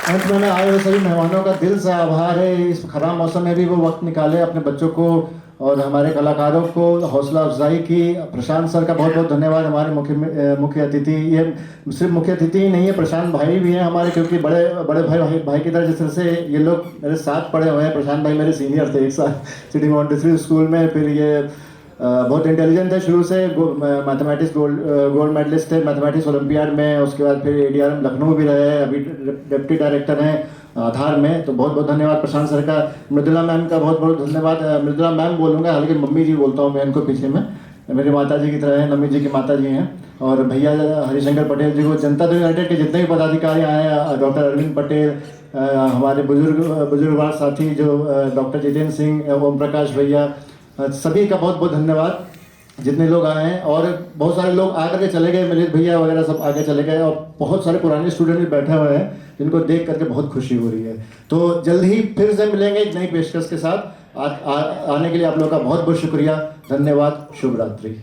अंत में मैं आए हुए सभी मेहमानों का दिल से आभार है। इस खराब मौसम में भी वो वक्त निकाले अपने बच्चों को और हमारे कलाकारों को हौसला अफजाई की। प्रशांत सर का बहुत बहुत धन्यवाद। हमारे मुख्य अतिथि, ये सिर्फ मुख्य अतिथि ही नहीं है, प्रशांत भाई भी हैं हमारे, क्योंकि बड़े भाई की तरह जिस तरह से ये लोग मेरे साथ पढ़े हुए हैं। प्रशांत भाई मेरे सीनियर थे एक साल सिटी मॉन्टेसरी स्कूल में। फिर ये बहुत इंटेलिजेंट है शुरू से, मैथमेटिक्स गोल्ड मेडलिस्ट थे मैथमेटिक्स ओलंपियाड में। उसके बाद फिर ADRM लखनऊ भी रहे, अभी डिप्टी डायरेक्टर हैं आधार में। तो बहुत बहुत धन्यवाद प्रशांत सर का। मृदुला मैम का बहुत बहुत धन्यवाद। मृदुला मैम बोलूँगा, हालांकि मम्मी जी बोलता हूँ मैं इनको पीछे में, मेरी माता जी की तरह है, नमी जी की माता जी हैं। और भैया हरिशंकर पटेल जी को, जनता दल यूनाइटेड के जितने भी पदाधिकारी आए हैं, डॉक्टर अरविंद पटेल, हमारे बुजुर्गवार साथी जो डॉक्टर जितेंद्र सिंह, ओम प्रकाश भैया, सभी का बहुत बहुत धन्यवाद जितने लोग आए हैं। और बहुत सारे लोग आकर के चले गए, मिलित भैया वगैरह सब आगे चले गए और बहुत सारे पुराने स्टूडेंट भी बैठे हुए हैं जिनको देख करके बहुत खुशी हो रही है। तो जल्द ही फिर से मिलेंगे एक नई पेशकश के साथ। आने के लिए आप लोगों का बहुत बहुत शुक्रिया, धन्यवाद, शुभ रात्रि।